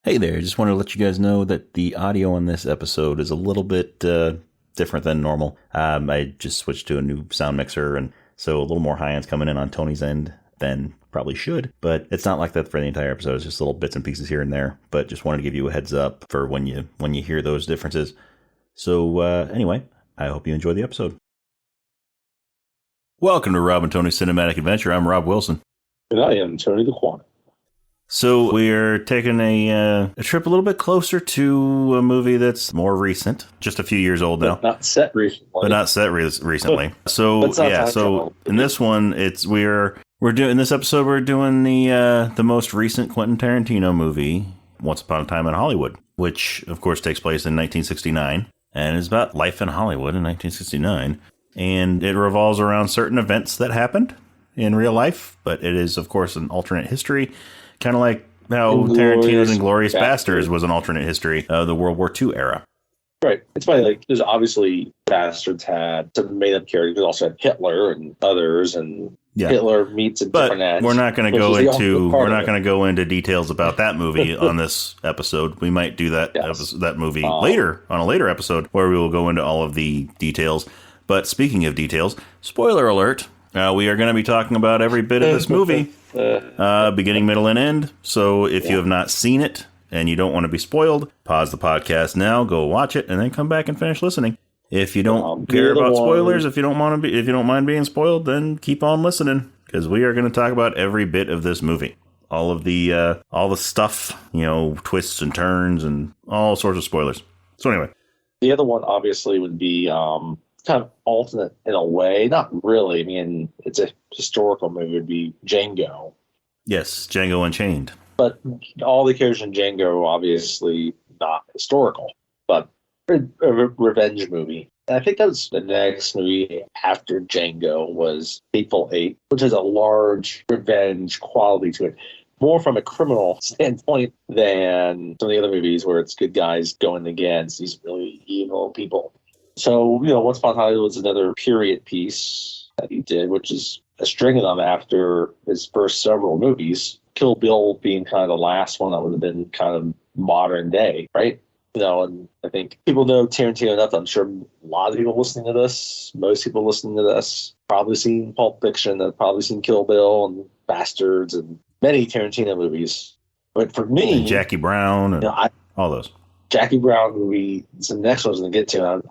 Hey there, just wanted to let you guys know that the audio on this episode is a little bit different than normal. I just switched to a new sound mixer, and so a little more high ends coming in on Tony's end than probably should. But it's not like that for the entire episode. It's just little bits and pieces here and there. But just wanted to give you a heads up for when you hear those differences. So anyway, I hope you enjoy the episode. Welcome to Rob and Tony's Cinematic Adventure. I'm Rob Wilson. And I am Tony the Quant. So we're taking a trip a little bit closer to a movie that's more recent, just a few years old now. But not set recently. So yeah, so in this one, we're doing in this episode we're doing the most recent Quentin Tarantino movie, Once Upon a Time in Hollywood, which of course takes place in 1969 and is about life in Hollywood in 1969, and it revolves around certain events that happened in real life, but it is of course an alternate history. Kind of like how Tarantino's Inglourious Basterds was an alternate history of the World War II era. Right. It's funny, like, there's obviously Bastards had some made-up characters. Also had Hitler and others, and Hitler meets a different edge. We're not going to go into details about that movie on this episode. We might do that that movie later on a later episode where we will go into all of the details. But speaking of details, spoiler alert. We are going to be talking about every bit of this movie, beginning, middle, and end. So if you have not seen it and you don't want to be spoiled, pause the podcast now, go watch it, and then come back and finish listening. If you don't care about spoilers, if you don't mind being spoiled, then keep on listening, because we are going to talk about every bit of this movie, all the stuff, twists and turns, and all sorts of spoilers. So anyway, the other one obviously would be kind of alternate in a way. Not really. I mean, it's a historical movie. It would be Django. Yes, Django Unchained. But all the characters in Django are obviously not historical, but a revenge movie. And I think that was the next movie after Django was Hateful Eight, which has a large revenge quality to it. More from a criminal standpoint than some of the other movies where it's good guys going against these really evil people. So, Once Upon a Time was another period piece that he did, which is a string of them after his first several movies. Kill Bill being kind of the last one that would have been kind of modern day, right? And I think people know Tarantino enough. I'm sure a lot of people listening to this, most people listening to this, probably seen Pulp Fiction, have probably seen Kill Bill and Bastards and many Tarantino movies. But for me, and Jackie Brown and all those. Jackie Brown movie is the next one I was going to get to.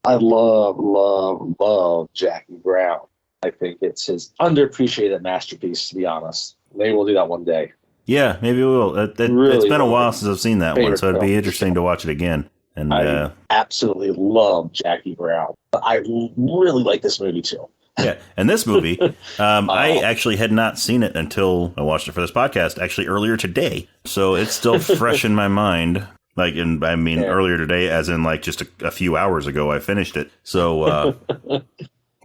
I love Jackie Brown. I think it's his underappreciated masterpiece, to be honest. Maybe we'll do that one day. Yeah, maybe we will. It's been a while since I've seen that one, so it'd be interesting to watch it again. And I absolutely love Jackie Brown. I really like this movie, too. Yeah, and this movie, I actually had not seen it until I watched it for this podcast, actually earlier today. So it's still fresh in my mind. Earlier today, as in just a few hours ago, I finished it. So,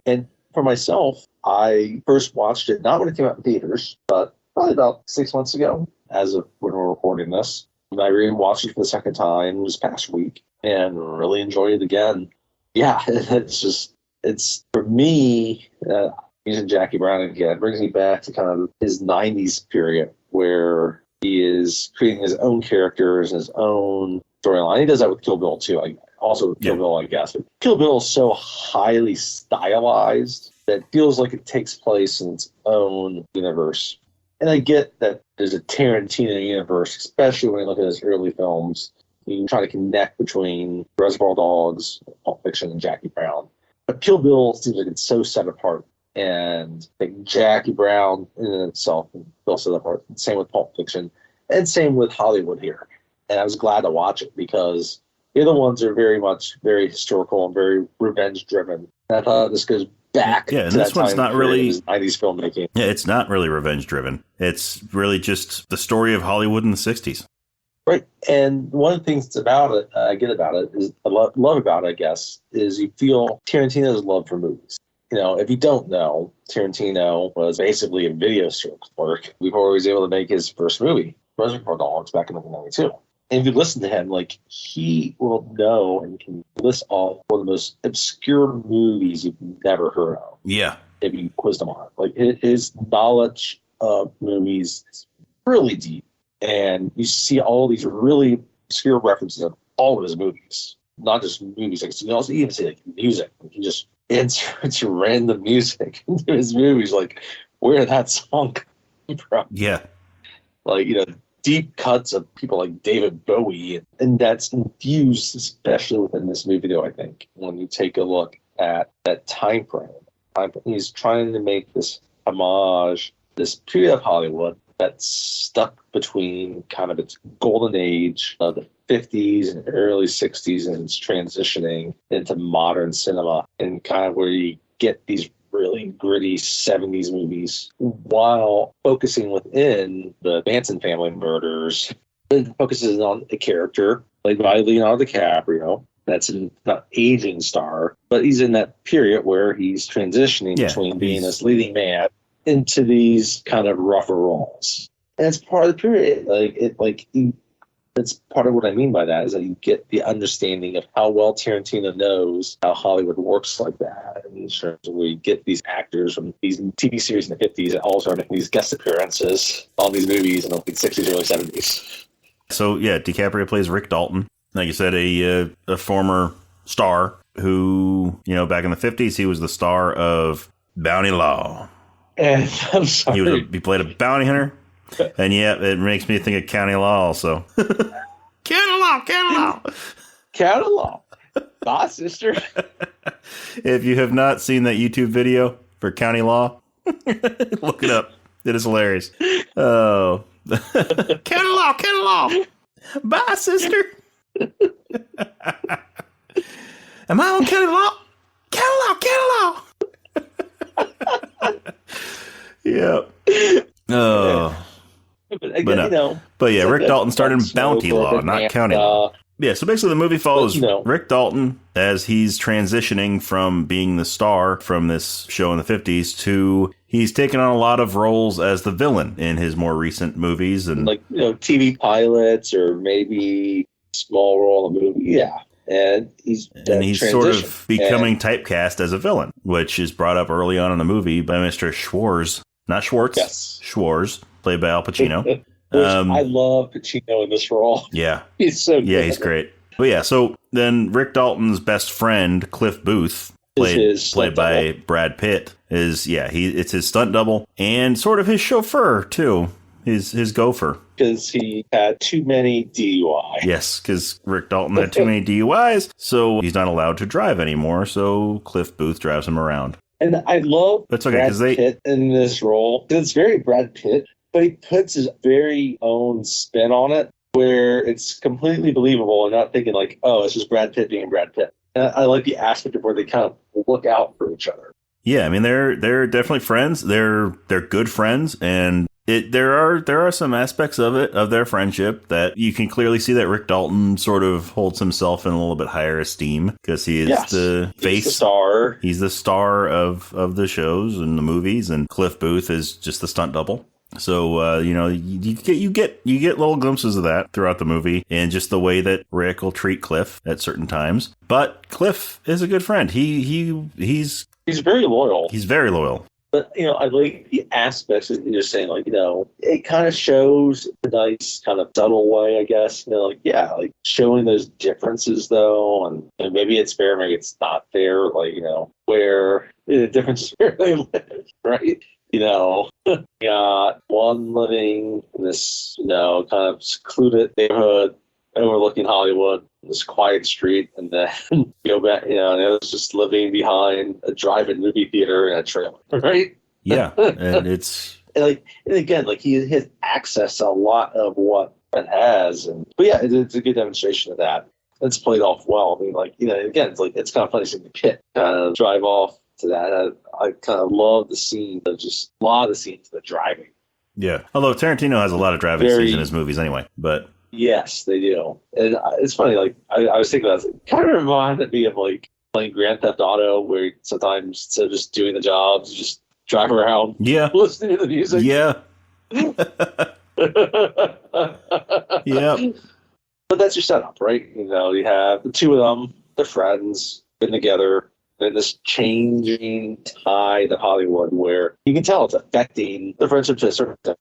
and for myself, I first watched it not when it came out in theaters, but probably about 6 months ago, as of when we're recording this. And I rewatched it for the second time this past week and really enjoyed it again. Yeah, it's for me, using Jackie Brown again, brings me back to kind of his 90s period where he is creating his own characters and his own storyline. He does that with Kill Bill, too. Also with Kill Bill, I guess. But Kill Bill is so highly stylized that it feels like it takes place in its own universe. And I get that there's a Tarantino universe, especially when you look at his early films. You can try to connect between Reservoir Dogs, Pulp Fiction, and Jackie Brown. But Kill Bill seems like it's so set apart. And I think Jackie Brown in itself is also that part. Same with Pulp Fiction, and same with Hollywood here. And I was glad to watch it because the other ones are very historical and very revenge driven. And I thought this goes back. Yeah, and this one's not really 90s filmmaking. Yeah, it's not really revenge driven. It's really just the story of Hollywood in the 60s. Right. And one of the things about it, I love about it, I guess, is you feel Tarantino's love for movies. If you don't know, Tarantino was basically a video store clerk before he was able to make his first movie, Reservoir Dogs, back in 1992. And if you listen to him, he will know and can list off one of the most obscure movies you've never heard of. Yeah. If you quizzed him on it. His knowledge of movies is really deep. And you see all these really obscure references in all of his movies. Not just movies, like you also even see like music. He just inserts random music into his movies, like where did that song come from? Yeah. Like, deep cuts of people like David Bowie, and that's infused, especially within this movie, though, I think, when you take a look at that time frame. He's trying to make this homage, this period of Hollywood that's stuck between kind of its golden age of the 50s and early 60s, and it's transitioning into modern cinema, and kind of where you get these really gritty 70s movies while focusing within the Manson family murders. It focuses on a character played by Leonardo DiCaprio that's not aging star, but he's in that period where he's transitioning between being this leading man into these kind of rougher roles. And it's part of the period. That's part of what I mean by that, is that you get the understanding of how well Tarantino knows how Hollywood works like that. In terms of where you get these actors from these TV series in the 50s that all start making these guest appearances on these movies in the late 60s, early 70s. So, yeah, DiCaprio plays Rick Dalton. Like you said, a former star who, back in the 50s, he was the star of Bounty Law. And I'm sorry. He played a bounty hunter. And yeah, it makes me think of County Law also. County Law. County Law. Bye, sister. If you have not seen that YouTube video for County Law, look it up. It is hilarious. Oh. County Law. Bye, sister. Am I on County Law? County Law. Yep. Oh. But yeah, Rick Dalton started in Bounty Law, not County Law. Yeah, so basically the movie follows Rick Dalton as he's transitioning from being the star from this show in the 50s to he's taken on a lot of roles as the villain in his more recent movies. And TV pilots or maybe small role in a movie. Yeah. And he's sort of becoming typecast as a villain, which is brought up early on in the movie by Mr. Schwartz. Not Schwartz. Yes. Schwartz, played by Al Pacino. I love Pacino in this role. Yeah. He's so good. Yeah, he's great. But yeah, so then Rick Dalton's best friend, Cliff Booth, played by Brad Pitt, it's his stunt double and sort of his chauffeur, too. His gopher. Because he had too many DUIs. Yes, because Rick Dalton had too many DUIs, so he's not allowed to drive anymore, so Cliff Booth drives him around. And I love Brad Pitt in this role. It's very Brad Pitt, but he puts his very own spin on it, where it's completely believable and not thinking like, oh, it's just Brad Pitt being Brad Pitt. And I like the aspect of where they kind of look out for each other. Yeah, I mean they're definitely friends. They're good friends, and there are some aspects of their friendship that you can clearly see that Rick Dalton sort of holds himself in a little bit higher esteem because he is the face. He's the star. He's the star of the shows and the movies, and Cliff Booth is just the stunt double. So you get little glimpses of that throughout the movie, and just the way that Rick will treat Cliff at certain times. But Cliff is a good friend. He's very loyal. He's very loyal. But, I like the aspects that you're saying, it kind of shows a nice kind of subtle way, I guess, showing those differences, though, and maybe it's fair, maybe it's not fair, where the difference is where they live, right? Got one living in this, kind of secluded neighborhood overlooking Hollywood, this quiet street, and then go back, and it was just living behind a drive-in movie theater and a trailer, right? Yeah, and it's and again, he has access to a lot of what it has, but yeah, it's a good demonstration of that. It's played off well. I mean, again, it's kind of funny seeing the Pitt kind of drive off to that. I kind of love the scene of just a lot of the scenes of the driving. Yeah, although Tarantino has a lot of driving scenes in his movies anyway, but. Yes, they do. And it's funny, I was thinking about it, kind of reminded me of playing Grand Theft Auto, where sometimes instead of just doing the jobs, you just drive around, listening to the music. Yeah. Yeah. But that's your setup, right? You have the two of them, they're friends, been together, in this changing tide of Hollywood where you can tell it's affecting the friendship to a certain extent.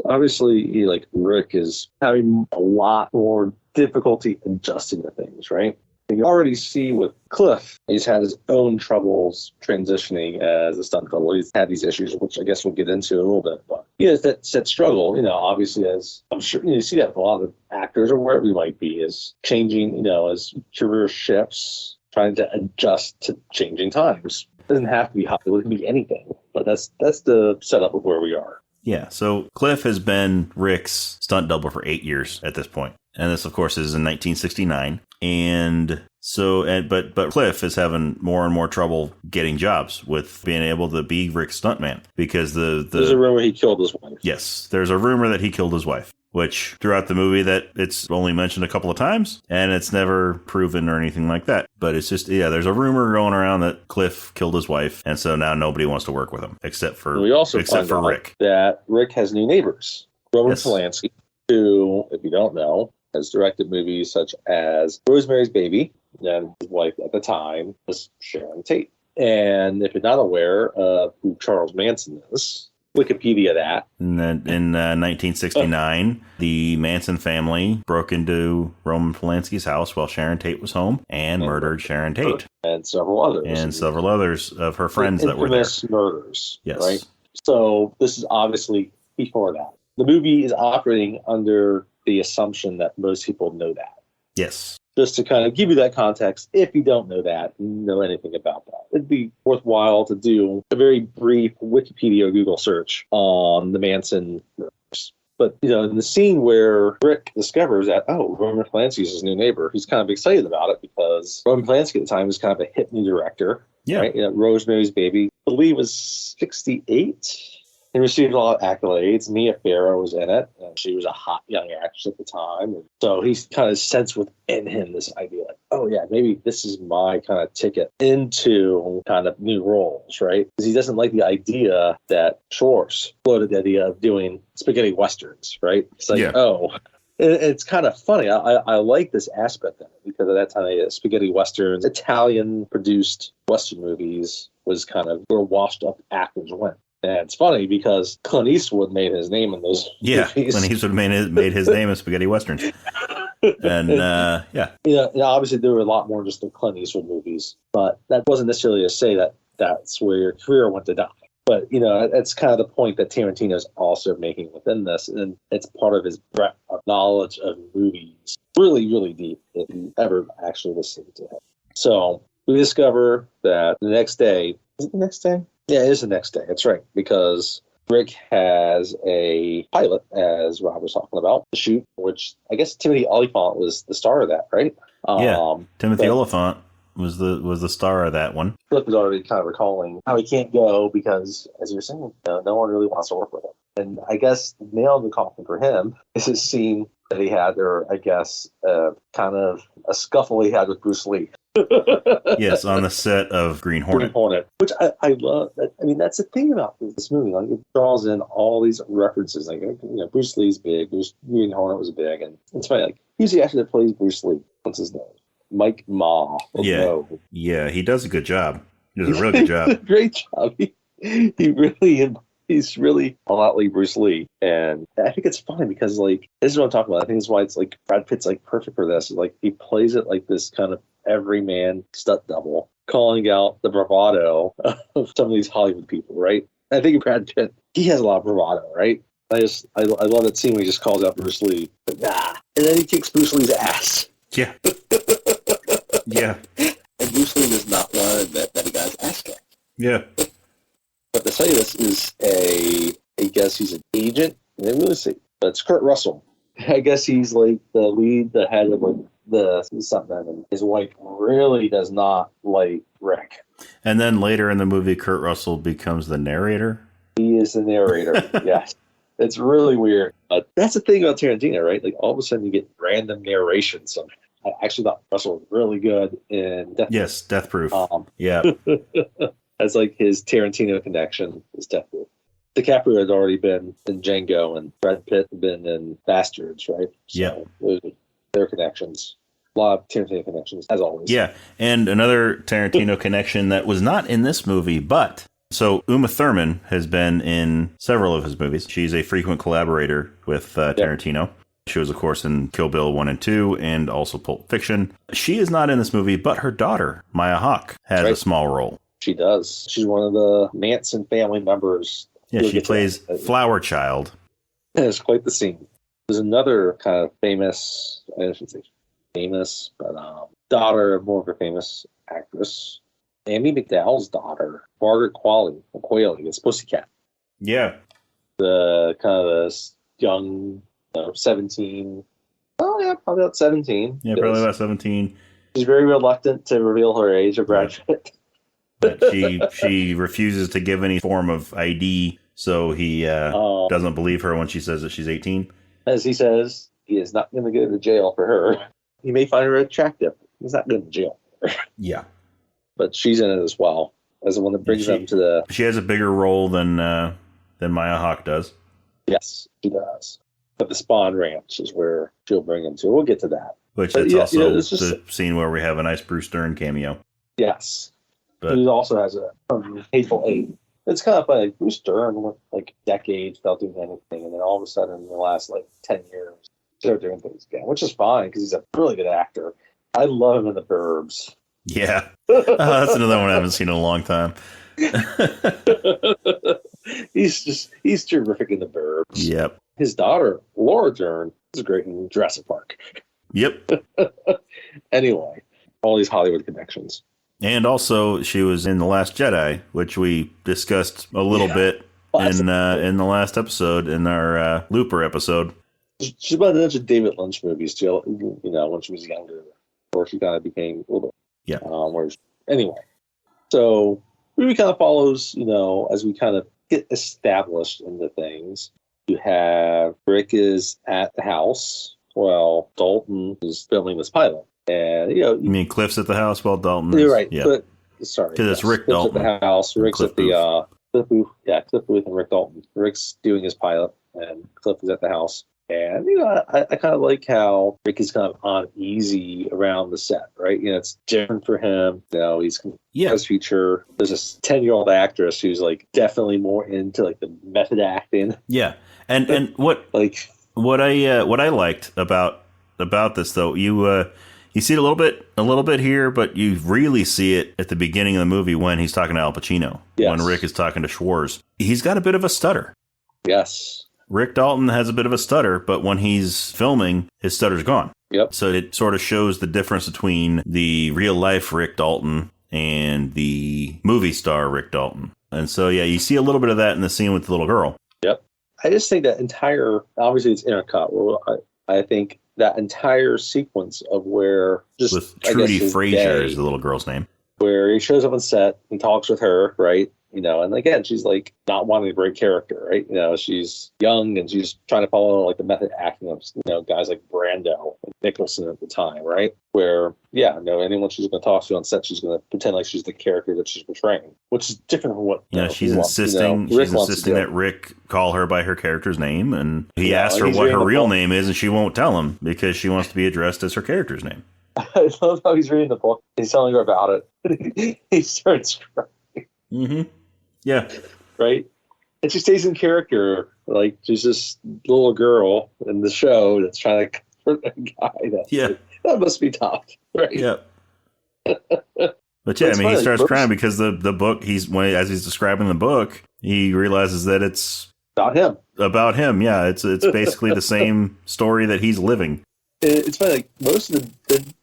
Obviously, like Rick is having a lot more difficulty adjusting to things, right? You already see with Cliff, he's had his own troubles transitioning as a stunt double. He's had these issues, which I guess we'll get into a little bit. But he has that struggle, obviously, as I'm sure you see that with a lot of actors or wherever you might be, is changing, as career shifts, trying to adjust to changing times. It doesn't have to be Hollywood, it can be anything. But that's the setup of where we are. Yeah, so Cliff has been Rick's stunt double for 8 years at this point. And this, of course, is in 1969. And so, but Cliff is having more and more trouble getting jobs with being able to be Rick's stuntman because there's a rumor he killed his wife. Yes, there's a rumor that he killed his wife, which throughout the movie that it's only mentioned a couple of times and it's never proven or anything like that. But it's just, there's a rumor going around that Cliff killed his wife. And so now nobody wants to work with him except for Rick. That Rick has new neighbors. Roman Polanski, who, if you don't know, has directed movies such as Rosemary's Baby, and his wife at the time was Sharon Tate. And if you're not aware of who Charles Manson is, Wikipedia that. And then in 1969, the Manson family broke into Roman Polanski's house while Sharon Tate was home and murdered Sharon Tate. And several others. And several others of her friends that were there. Infamous murders. Yes. Right? So this is obviously before that. The movie is operating under the assumption that most people know that. Yes. Just to kind of give you that context, if you don't know that, know anything about that, it'd be worthwhile to do a very brief Wikipedia or Google search on the Manson murders. But, in the scene where Rick discovers that, Roman Polanski is his new neighbor, he's kind of excited about it because Roman Polanski at the time was kind of a hit new director. Yeah. Right? Rosemary's Baby, I believe, was 68. He received a lot of accolades. Mia Farrow was in it, and she was a hot young actress at the time. And so he's kind of sensed within him this idea, like, maybe this is my kind of ticket into kind of new roles, right? Because he doesn't like the idea that Schwartz floated the idea of doing spaghetti westerns, right? It's like, it's kind of funny. I like this aspect of it because at that time, spaghetti westerns, Italian-produced western movies was kind of where washed-up actors went. And it's funny because Clint Eastwood made his name in those movies. Clint Eastwood made his name in spaghetti westerns. And, obviously there were a lot more just the Clint Eastwood movies. But that wasn't necessarily to say that that's where your career went to die. But, that's kind of the point that Tarantino's also making within this. And it's part of his breadth of knowledge of movies. Really, really deep if you ever actually listen to him. So we discover that the next day, is it the next day? Yeah, it is the next day. That's right. Because Rick has a pilot, as Rob was talking about, to shoot, which I guess Timothy Olyphant was the star of that, right? Timothy Olyphant was the star of that one. Cliff was already kind of recalling how he can't go because, as you're saying, no one really wants to work with him. And I guess the nail in the coffin for him is his scene that he had there, I guess, kind of a scuffle he had with Bruce Lee. Yes, on the set of Green Hornet. Which I love. I mean, that's the thing about this movie. Like, it draws in all these references. Like, Bruce Lee's big. Green Hornet was big. And it's funny. Like, who's the actor that plays Bruce Lee? What's his name? Mike Ma. Yeah, he does a good job. He does a really good job. Great job. He's really a lot like Bruce Lee. And I think it's funny because, like, this is what I'm talking about. I think it's why it's like Brad Pitt's like perfect for this. Like, he plays it like this kind of everyman stunt double, calling out the bravado of some of these Hollywood people, right? I think Brad Pitt, he has a lot of bravado, right? I love that scene where he just calls out Bruce Lee. But and then he kicks Bruce Lee's ass. Yeah. Yeah. And Bruce Lee does not want to admit that he got his ass kicked. Yeah. But to say this is I guess he's an agent. I didn't really see. But it's Kurt Russell. I guess he's like the head of like the stuntman, and his wife really does not like Rick. And then later in the movie, Kurt Russell becomes the narrator. He is the narrator. Yes. It's really weird. That's the thing about Tarantino, right? Like, all of a sudden you get random narration. So I actually thought Russell was really good in Death Proof. Yes, Death Proof. Yeah. That's like his Tarantino connection is Death Proof. DiCaprio had already been in Django, and Brad Pitt had been in Bastards, right? So those are their connections. A lot of Tarantino connections, as always. Yeah, and another Tarantino connection that was not in this movie, but So Uma Thurman has been in several of his movies. She's a frequent collaborator with Tarantino. She was, of course, in Kill Bill 1 and 2 and also Pulp Fiction. She is not in this movie, but her daughter, Maya Hawke, has a small role. She does. She's one of the Manson family members. Yeah, she plays Flower Child. It's quite the scene. There's another kind of famous, I shouldn't say famous, but daughter of more of a famous actress. Amy McDowell's daughter, Margaret Qualley, it's Pussycat. Yeah. The kind of this young, 17. Oh, yeah, probably about 17. Yeah, probably about 17. She's very reluctant to reveal her age of graduate. She refuses to give any form of ID, so he doesn't believe her when she says that she's 18. As he says, he is not going to go to jail for her. He may find her attractive. He's not going to jail for her. Yeah. But she's in it as well, as the one that brings them to the... She has a bigger role than Maya Hawke does. Yes, she does. But the Spawn Ranch is where she'll bring him to. We'll get to that. Which is also the scene where we have a nice Bruce Dern cameo. Yes. But he also has a Hateful Eight. It's kind of funny. Like Bruce Dern went decades without doing anything, and then all of a sudden, in the last 10 years, they're doing things again, which is fine because he's a really good actor. I love him in The Burbs. Yeah, that's another one I haven't seen in a long time. he's terrific in The Burbs. Yep. His daughter Laura Dern is great in Jurassic Park. Yep. Anyway, all these Hollywood connections. And also, she was in The Last Jedi, which we discussed a little bit in the last episode, in our Looper episode. She's about a bunch of David Lynch movies, too, when she was younger, or she kind of became a little bit. Yeah. Anyway, so movie kind of follows, as we kind of get established into things. You have Rick is at the house while Dalton is filming this pilot. And, you mean Cliff's at the house while Dalton is? You're right. Yeah. But, sorry. Because it's Rick Cliff's Dalton. at the house. Rick's at the Cliff booth. Yeah, Cliff booth and Rick Dalton. Rick's doing his pilot, and Cliff is at the house. And, I kind of like how Rick is kind of uneasy around the set, right? It's different for him. He's his future. There's this 10-year-old actress who's, definitely more into, the method acting. Yeah. And what I liked about this, though, you see it a little bit here, but you really see it at the beginning of the movie when he's talking to Al Pacino. Yes. When Rick is talking to Schwartz. He's got a bit of a stutter. Yes. Rick Dalton has a bit of a stutter, but when he's filming, his stutter's gone. Yep. So it sort of shows the difference between the real life Rick Dalton and the movie star Rick Dalton. And so, yeah, you see a little bit of that in the scene with the little girl. Yep. I just think that obviously it's intercut. Well, I think that entire sequence of where with Trudy Frazier is the little girl's name, where he shows up on set and talks with her, right? And again, she's not wanting to break character, right? She's young and she's trying to follow the method acting of guys like Brando and Nicholson at the time, right? Where anyone she's going to talk to on set, she's going to pretend like she's the character that she's portraying, which is different from what she's insisting that Rick call her by her character's name, and he asks her what her real name is, and she won't tell him because she wants to be addressed as her character's name. I love how he's reading the book. He's telling her about it. He starts crying. Mm-hmm. Yeah. Right? And she stays in character. She's this little girl in the show that's trying to comfort a guy. That must be tough. Right? Yeah. But yeah, he starts crying because the book, as he's describing the book, he realizes that it's about him. Yeah. It's basically the same story that he's living. It's funny, most of the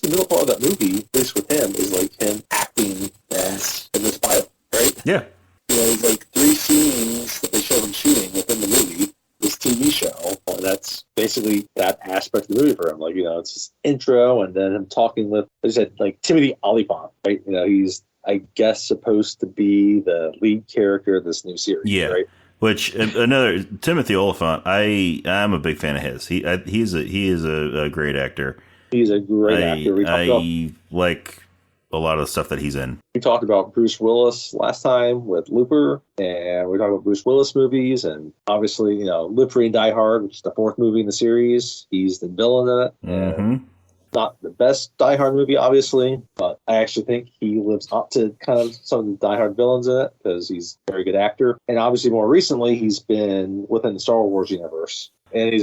middle part of that movie, at least with him, is him acting as in this pilot. Right? Yeah. There's 3 scenes that they show him shooting within the movie, this TV show. And that's basically that aspect of the movie for him. It's his intro and then him talking with, as I said, Timothy Olyphant, right? He's, I guess, supposed to be the lead character of this new series. Yeah. Right? Which, another, Timothy Olyphant, I'm a big fan of his. He is a great actor. He's a great actor. I like a lot of the stuff that he's in. We talked about Bruce Willis last time with Looper, and we talked about Bruce Willis movies, and obviously, Live Free and Die Hard, which is the 4th movie in the series. He's the villain in it. Mm-hmm. not the best Die Hard movie, obviously, but I actually think he lives up to kind of some of the Die Hard villains in it because he's a very good actor. And obviously, more recently, he's been within the Star Wars universe. And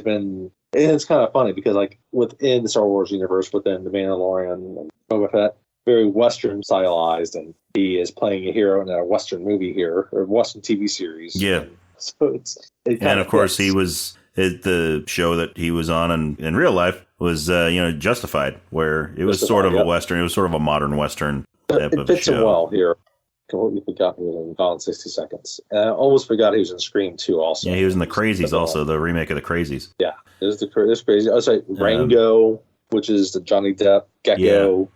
it's kind of funny because, like, within the Star Wars universe, within The Mandalorian and Boba Fett, very Western stylized, and he is playing a hero in a Western movie here, or Western TV series. Yeah. And so and of course, he was the show that he was on in real life was Justified, where it was sort of a Western. It was sort of a modern Western type of show. It fits him well here. Completely forgot he was in Gone in 60 Seconds. And I almost forgot he was in Scream 2 also. Yeah, he was in The Crazies also, the remake of The Crazies. Yeah, it was Crazy. I was like Rango, which is the Johnny Depp, Gecko. Yeah.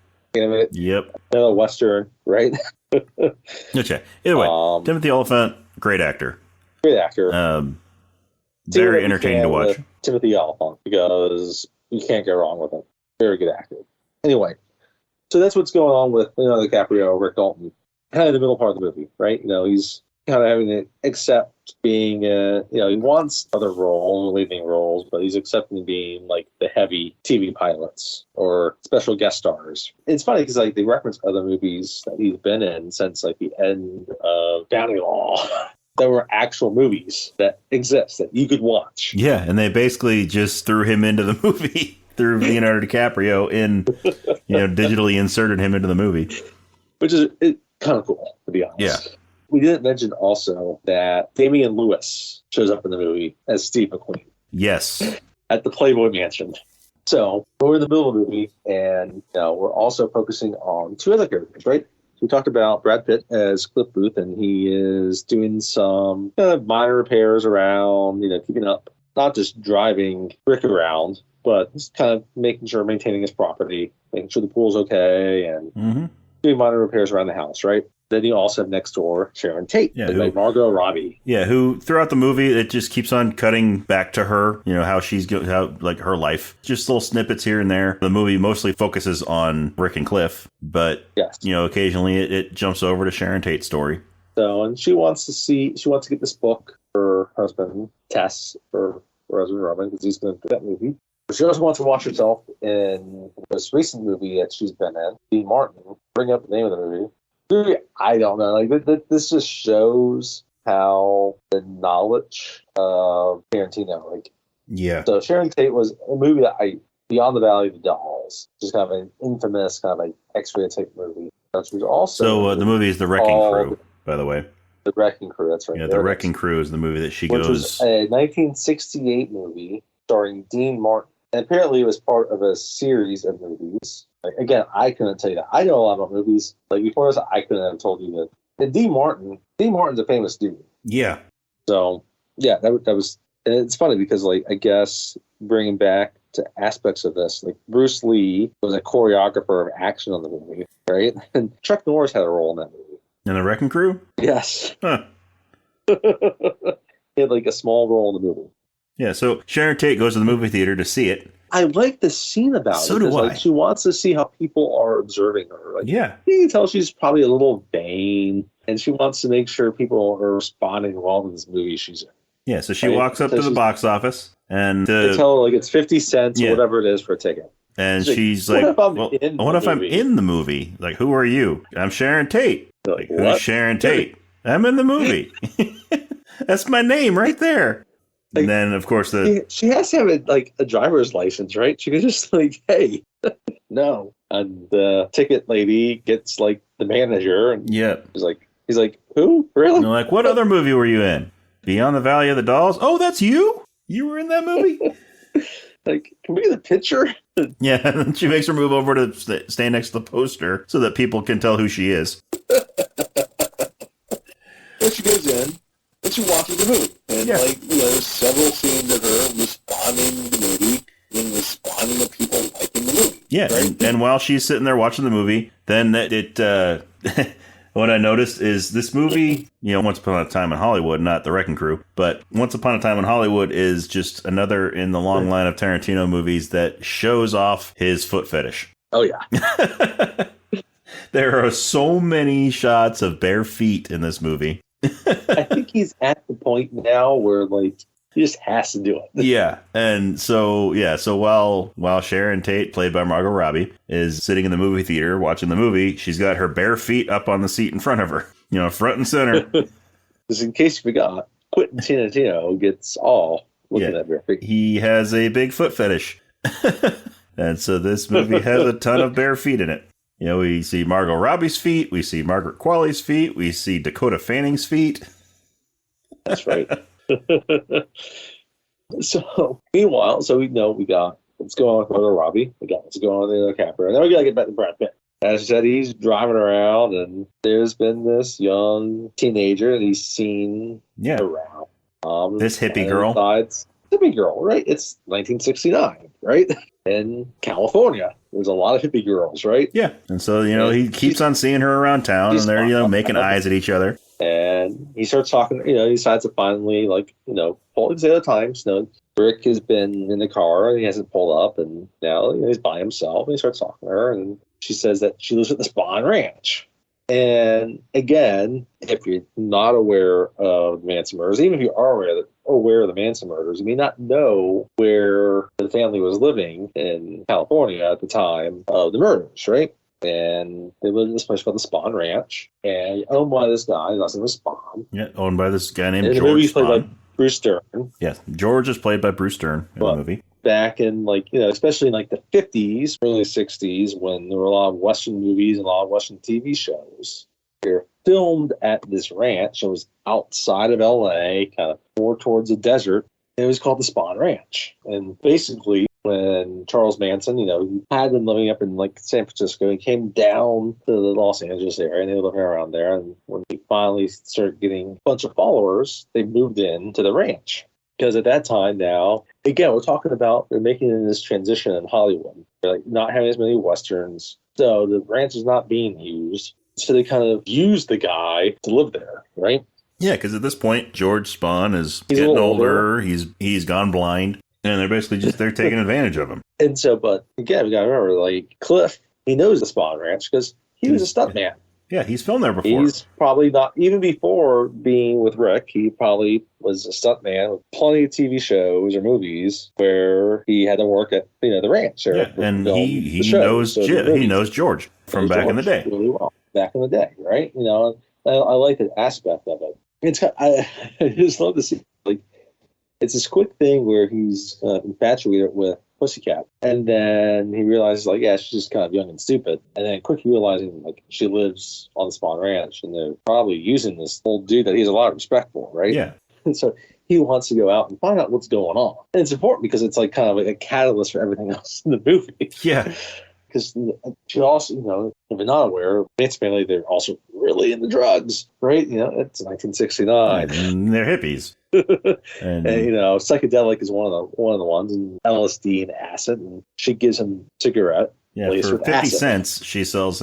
Yep. Another Western, right? Okay. Either way, Timothy Olyphant, great actor. Great actor. Very entertaining to watch. Timothy Olyphant, because you can't go wrong with him. Very good actor. Anyway, so that's what's going on with Leonardo DiCaprio, Rick Dalton, kind of in the middle part of the movie, right? He's kind of having to accept being, he wants other roles, leading roles, but he's accepting being like the heavy TV pilots or special guest stars. It's funny because like they reference other movies that he's been in since like the end of Bounty Law. There were actual movies that exist that you could watch. Yeah, and they basically just threw him into the movie, threw Leonardo DiCaprio in, digitally inserted him into the movie. Which is kind of cool, to be honest. Yeah. We didn't mention also that Damian Lewis shows up in the movie as Steve McQueen. Yes. At the Playboy Mansion. So we're in the middle of the movie, and we're also focusing on two other characters, right? We talked about Brad Pitt as Cliff Booth, and he is doing some minor repairs around, keeping up, not just driving Rick around, but just kind of maintaining his property, making sure the pool's okay, and doing minor repairs around the house, right? Then you also have next door Sharon Tate, like Margot Robbie. Yeah, who throughout the movie it just keeps on cutting back to her, how like her life. Just little snippets here and there. The movie mostly focuses on Rick and Cliff, but occasionally it jumps over to Sharon Tate's story. So, and she wants to get this book for her husband Tess, for her husband Robin, because he's going to do that movie. But she also wants to watch herself in this recent movie that she's been in, Dean Martin. Bring up the name of the movie. I don't know. Like this just shows how the knowledge of Tarantino. So Sharon Tate was a movie that Beyond the Valley of the Dolls, just kind of an infamous kind of like X-ray tape movie. Which was also the movie is The Wrecking Crew, by the way. The Wrecking Crew. That's right. Yeah, The Wrecking Crew is the movie that which was a 1968 movie starring Dean Martin. And apparently it was part of a series of movies. Like, again, I couldn't tell you that. I know a lot about movies. Like before this, I couldn't have told you that. And Dean Martin's a famous dude. Yeah. So, yeah, that was, and it's funny because, like, I guess bringing back to aspects of this, like Bruce Lee was a choreographer of action on the movie, right? And Chuck Norris had a role in that movie. In The Wrecking Crew? Yes. Huh. He had like a small role in the movie. Yeah, so Sharon Tate goes to the movie theater to see it. I like the scene about it. So do I. Like, she wants to see how people are observing her. Like, yeah. You can tell she's probably a little vain, and she wants to make sure people are responding well to this movie she's in. Yeah, so she walks up to the box office and they tell her like it's 50 cents or whatever it is for a ticket. And she's like, what if I'm in the movie? Like, who are you? I'm Sharon Tate. Like, who's Sharon Tate? I'm in the movie. That's my name right there. Like, and then, of course, she has to have a driver's license, right? She could just like, hey, no. And the ticket lady gets like the manager, and he's like, who? Really? And they're like, what other movie were you in? Beyond the Valley of the Dolls? Oh, that's you? You were in that movie? Like, can we get a picture? Yeah, and she makes her move over to stand next to the poster so that people can tell who she is. Then she goes in. And she watches the movie. And, there's several scenes of her responding to the movie and responding to people liking the movie. Yeah, right? and while she's sitting there watching the movie, then what I noticed is this movie, Once Upon a Time in Hollywood, not The Wrecking Crew, but Once Upon a Time in Hollywood is just another in the long line of Tarantino movies that shows off his foot fetish. Oh, yeah. There are so many shots of bare feet in this movie. I think he's at the point now where, like, He just has to do it. Yeah. And so while Sharon Tate, played by Margot Robbie, is sitting in the movie theater watching the movie, she's got her bare feet up on the seat in front of her, front and center. Just in case you forgot, Quentin Tarantino gets all looking at bare feet. He has a big foot fetish. And so this movie has a ton of bare feet in it. We see Margot Robbie's feet, we see Margaret Qualley's feet, we see Dakota Fanning's feet. That's right. So meanwhile, we know we got what's going on with Margot Robbie, we got what's going on with DiCaprio, and then we gotta get back to Brad Pitt. As I said, he's driving around, and there's been this young teenager that he's seen around. This hippie girl. Hippie girl, right? It's 1969, right? In California, there's a lot of hippie girls, right? Yeah, and so he keeps on seeing her around town, and they're making eyes at each other. And he starts talking. He decides to finally, pull his other times. Rick has been in the car and he hasn't pulled up, and now he's by himself. And he starts talking to her, and she says that she lives at the Spawn Ranch. And again, if you're not aware of the Manson murders, even if you are aware of the Manson murders, you may not know where the family was living in California at the time of the murders, right? And they lived in this place called the Spawn Ranch, and owned by this guy. His last name was Spawn. Yeah, owned by this guy named and George. The movie's Spawn. played by Bruce Dern. Yes, George is played by Bruce Dern in the movie. Back in especially in the 50s, early 60s, when there were a lot of Western movies and a lot of Western TV shows, they're filmed at this ranch. It was outside of LA, kind of more towards the desert. It was called the Spawn Ranch. And basically, when Charles Manson, he had been living up in San Francisco, he came down to the Los Angeles area, and they were living around there. And when he finally started getting a bunch of followers, they moved in to the ranch. Because at that time now, again, we're talking about they're making this transition in Hollywood. They're not having as many Westerns. So the ranch is not being used. So they kind of use the guy to live there, right? Yeah, because at this point, George Spawn is getting older. He's gone blind. And they're basically they're taking advantage of him. And so, but again, we got to remember, Cliff, he knows the Spawn Ranch because he was a stuntman. Yeah, he's filmed there before. He's probably not, even before being with Rick, he probably was a stuntman with plenty of TV shows or movies where he had to work at, the ranch. Or and he knows George from back in the day. Really well, back in the day, right? I like that aspect of it. I just love to see, it's this quick thing where he's infatuated with Pussycat, and then he realizes she's just kind of young and stupid, and then quickly realizing she lives on the Spawn Ranch, and they're probably using this old dude that he has a lot of respect for, right? Yeah. And so he wants to go out and find out what's going on, and it's important because it's kind of a catalyst for everything else in the movie. Yeah. Because you also, if you're not aware, Manson family, they're also really into drugs, right? It's 1969. And they're hippies. and psychedelic is one of the ones, and LSD and acid, and she gives him a cigarette. Yeah, for 50 cents, she sells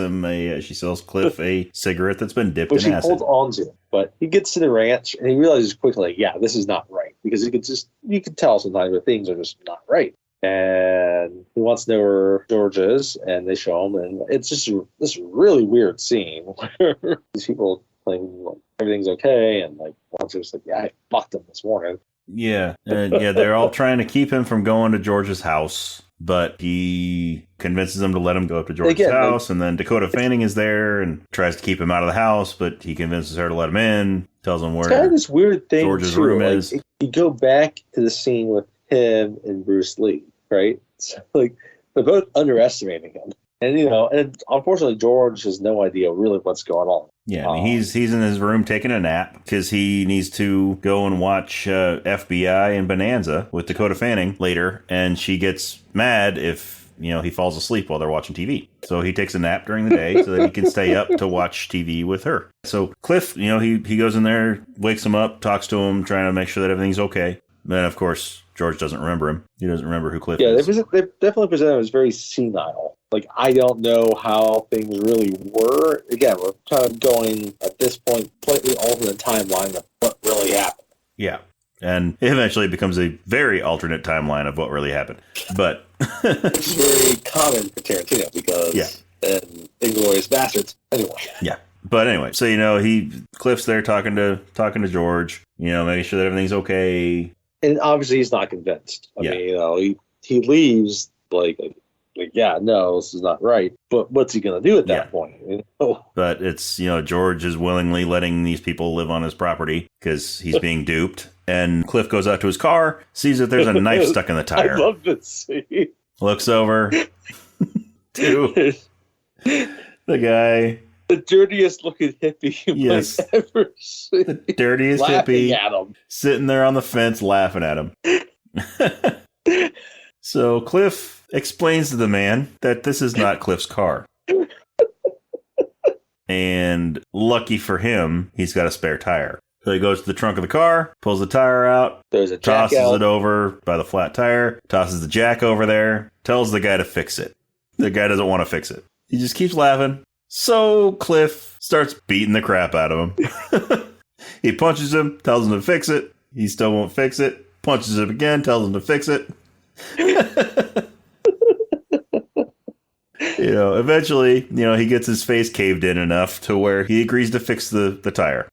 Cliff a cigarette that's been dipped in acid. She holds on to it, but he gets to the ranch and he realizes quickly, this is not right, because you could tell sometimes where things are just not right. And he wants to know where George is, and they show him, and it's just this really weird scene where these people playing everything's okay, and once it's I fucked him this morning. Yeah, they're all trying to keep him from going to George's house, but he convinces them to let him go up to George's house, and then Dakota Fanning is there and tries to keep him out of the house, but he convinces her to let him in, tells him where it's kind of this weird thing George's room is. You go back to the scene with him and Bruce Lee, right? So they're both underestimating him, and and unfortunately George has no idea really what's going on. Yeah, he's in his room taking a nap because he needs to go and watch FBI and Bonanza with Dakota Fanning later, and she gets mad if he falls asleep while they're watching TV. So he takes a nap during the day so that he can stay up to watch TV with her. So Cliff, he goes in there, wakes him up, talks to him, trying to make sure that everything's okay. Then, of course, George doesn't remember him. He doesn't remember who Cliff is. Yeah, they definitely present him as very senile. I don't know how things really were. Again, we're kind of going, at this point, completely alternate timeline of what really happened. Yeah. And eventually it becomes a very alternate timeline of what really happened. But it's very common for Tarantino because in Inglourious Basterds. Anyway. Yeah. But anyway, so Cliff's there talking to George, making sure that everything's okay. And obviously he's not convinced. I mean, he leaves like, yeah, no, this is not right. But what's he going to do at that point? But it's, George is willingly letting these people live on his property because he's being duped. And Cliff goes out to his car, sees that there's a knife stuck in the tire. I love this scene. Looks over to the guy. The dirtiest looking hippie you might ever see. The dirtiest hippie at him. Sitting there on the fence laughing at him. So Cliff explains to the man that this is not Cliff's car. And lucky for him, he's got a spare tire. So he goes to the trunk of the car, pulls the tire out, tosses it over by the flat tire, tosses the jack over there, tells the guy to fix it. The guy doesn't want to fix it. He just keeps laughing. So Cliff starts beating the crap out of him. He punches him, tells him to fix it. He still won't fix it. Punches him again, tells him to fix it. Eventually, he gets his face caved in enough to where he agrees to fix the tire.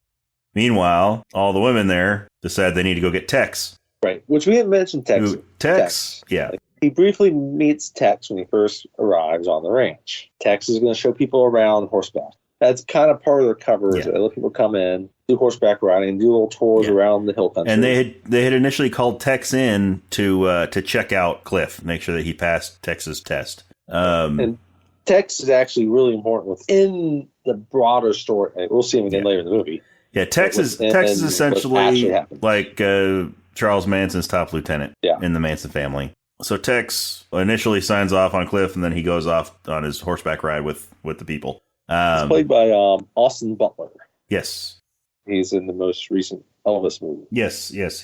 Meanwhile, all the women there decide they need to go get Tex. Right, which we had mentioned Tex. Tex, yeah. He briefly meets Tex when he first arrives on the ranch. Tex is going to show people around horseback. That's kind of part of their cover. Yeah. Let people come in, do horseback riding, do little tours around the hill country. And they had initially called Tex in to check out Cliff, make sure that he passed Tex's test. And Tex is actually really important within the broader story. We'll see him again later in the movie. Yeah, Tex is essentially like Charles Manson's top lieutenant in the Manson family. So Tex initially signs off on Cliff, and then he goes off on his horseback ride with the people. He's played by Austin Butler. Yes. He's in the most recent Elvis movie. Yes. I was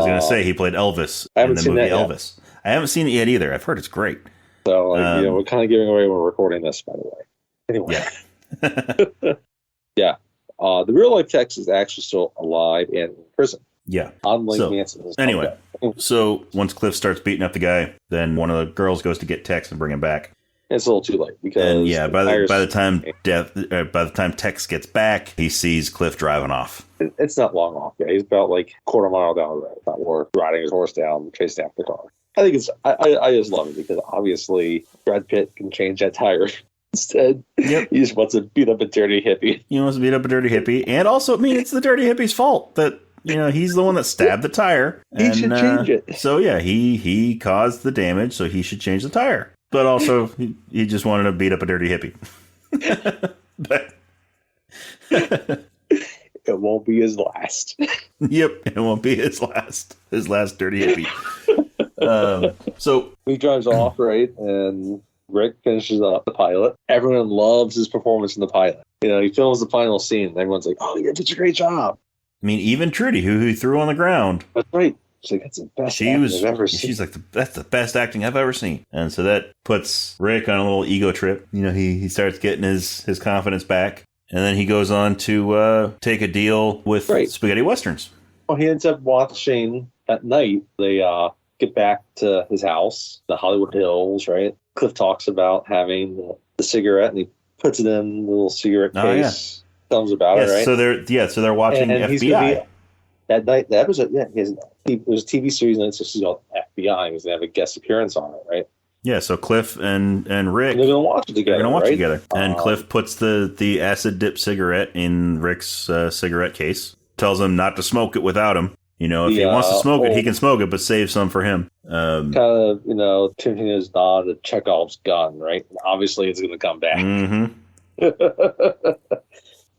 going to say he played Elvis in the movie Elvis. I haven't seen it yet either. I've heard it's great. So, we're kind of giving away when we're recording this, by the way. Anyway. Yeah. The real life Tex is actually still alive and in prison. Yeah. Unlike Manson. Anyway, so once Cliff starts beating up the guy, then one of the girls goes to get Tex and bring him back. It's a little too late because by the time Tex gets back, he sees Cliff driving off. It's not long off. Yeah, he's about like a quarter mile down the road. It's not worth riding his horse down, chasing after the car. I think I just love it because obviously Brad Pitt can change that tire. Instead, he just wants to beat up a dirty hippie. He wants to beat up a dirty hippie, and also, it's the dirty hippie's fault that he's the one that stabbed the tire. He should change it. So he caused the damage, so he should change the tire. But also, he just wanted to beat up a dirty hippie. But it won't be his last. Yep, it won't be his last dirty hippie. So he drives off, right, and Rick finishes up the pilot. Everyone loves his performance in the pilot. He films the final scene, and everyone's like, "Oh, you did such a great job." Even Trudy, who he threw on the ground. That's right. She's like, that's the best acting I've ever seen. She's like, that's the best acting I've ever seen. And so that puts Rick on a little ego trip. He starts getting his confidence back. And then he goes on to take a deal with spaghetti westerns. Well, he ends up watching at night. They get back to his house, the Hollywood Hills, right? Cliff talks about having the cigarette, and he puts it in the little cigarette case. Tells him about it, right? So they're watching and FBI. That night, the episode, it was a TV series, and it's just called FBI. He's going to have a guest appearance on it, right? Yeah, so Cliff and Rick... They're going to watch it together, together. And Cliff puts the acid-dip cigarette in Rick's cigarette case. Tells him not to smoke it without him. If he wants to smoke it, he can smoke it, but save some for him. Kind of, Tarantino's nod to Chekhov's gun, right? Obviously, it's going to come back. Mm-hmm.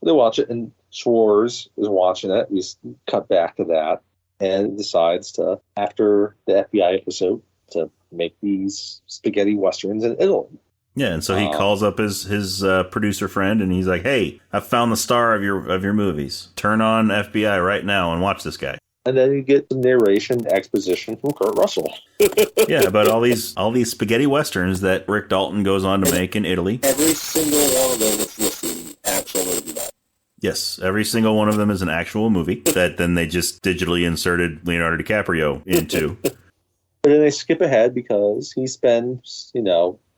They watch it, and Schwartz is watching it. We cut back to that and decides to, after the FBI episode, to make these spaghetti westerns in Italy. Yeah, and so he calls up his producer friend, and he's like, "Hey, I found the star of your movies. Turn on FBI right now and watch this guy." And then you get the narration, exposition from Kurt Russell. Yeah, about all these spaghetti westerns that Rick Dalton goes on to make in Italy. Every single one of them is listed actual movie. Yes, every single one of them is an actual movie that then they just digitally inserted Leonardo DiCaprio into. But then they skip ahead because he spends,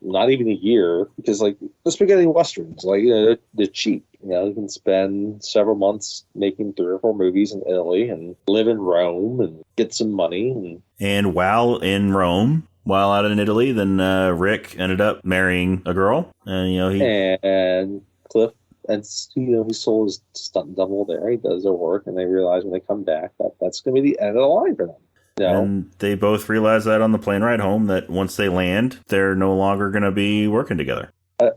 not even a year, because like the spaghetti westerns, like, they're cheap. You can spend several months making 3 or 4 movies in Italy and live in Rome and get some money. And while in Rome, while out in Italy, then Rick ended up marrying a girl, and Cliff, and he sold his stunt double there. He does their work, and they realize when they come back that's going to be the end of the line for them. And they both realize that on the plane ride home, that once they land, they're no longer going to be working together. I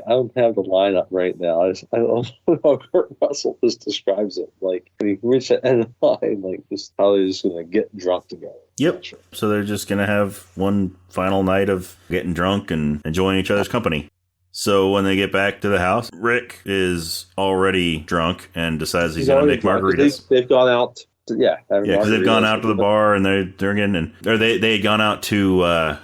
don't have the line up right now. I don't know how Kurt Russell just describes it. Like, when you reach the end of the line, like, just how they're just going to get drunk together. Yep. Sure. So they're just going to have one final night of getting drunk and enjoying each other's company. So when they get back to the house, Rick is already drunk and decides he's going to make margaritas. They've gone out. Because they've gone out to the bar and they're drinking, they had gone out to.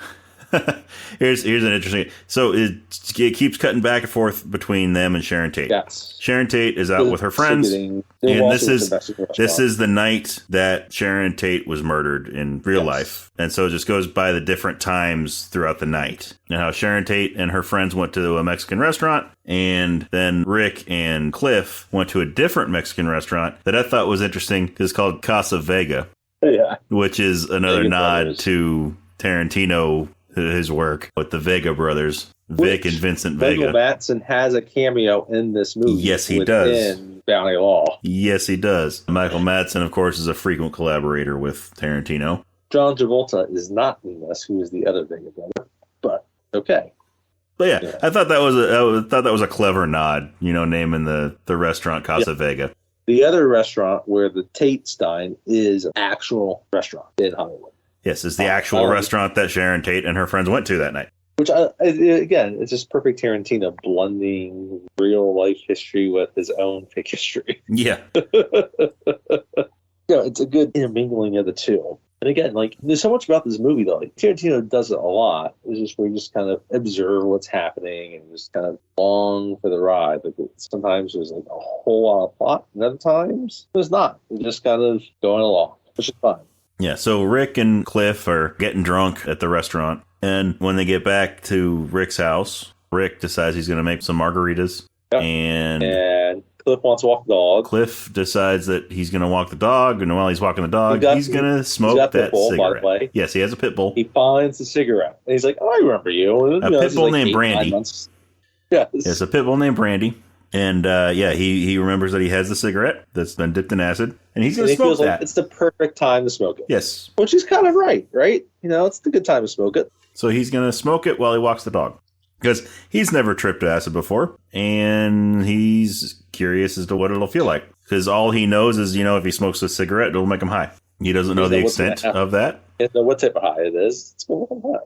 Here's an interesting. So it keeps cutting back and forth between them and Sharon Tate. Yes, Sharon Tate is out with her friends, and this is the night that Sharon Tate was murdered in real life, and so it just goes by the different times throughout the night, and how Sharon Tate and her friends went to a Mexican restaurant, and then Rick and Cliff went to a different Mexican restaurant that I thought was interesting. It's called Casa Vega, which is another nod to Tarantino. His work with the Vega brothers, Vic and Vincent Vega. Michael Madsen has a cameo in this movie. Yes, he does. In Bounty Law. Yes, he does. Michael Madsen, of course, is a frequent collaborator with Tarantino. John Travolta is not in this, who is the other Vega brother. But okay. But yeah, I thought that was a clever nod, naming the restaurant Casa Vega. The other restaurant where the Tates dine is an actual restaurant in Hollywood. Yes, it's the actual restaurant that Sharon Tate and her friends went to that night. Which, again, it's just perfect Tarantino blending real life history with his own fake history. Yeah. It's a good intermingling of the two. And again, like, there's so much about this movie, though. Like, Tarantino does it a lot. It's just where you just kind of observe what's happening and just kind of long for the ride. Like, sometimes there's like a whole lot of plot, and other times there's not. You're just kind of going along, which is fine. Yeah, so Rick and Cliff are getting drunk at the restaurant, and when they get back to Rick's house, Rick decides he's going to make some margaritas, and Cliff wants to walk the dog. Cliff decides that he's going to walk the dog, and while he's walking the dog, he's going to smoke that cigarette. By the way. Yes, he has a pit bull. He finds the cigarette, and he's like, "Oh, I remember you." A pit bull named Brandy. Yes. It's a pit bull named Brandy. And, he remembers that he has the cigarette that's been dipped in acid, and he's going to smoke that. Like it's the perfect time to smoke it. Yes. Which is kind of right? It's the good time to smoke it. So he's going to smoke it while he walks the dog. Because he's never tripped acid before, and he's curious as to what it'll feel like. Because all he knows is, if he smokes a cigarette, it'll make him high. He doesn't know the extent of that. He doesn't know what type of high it is. It's going to make him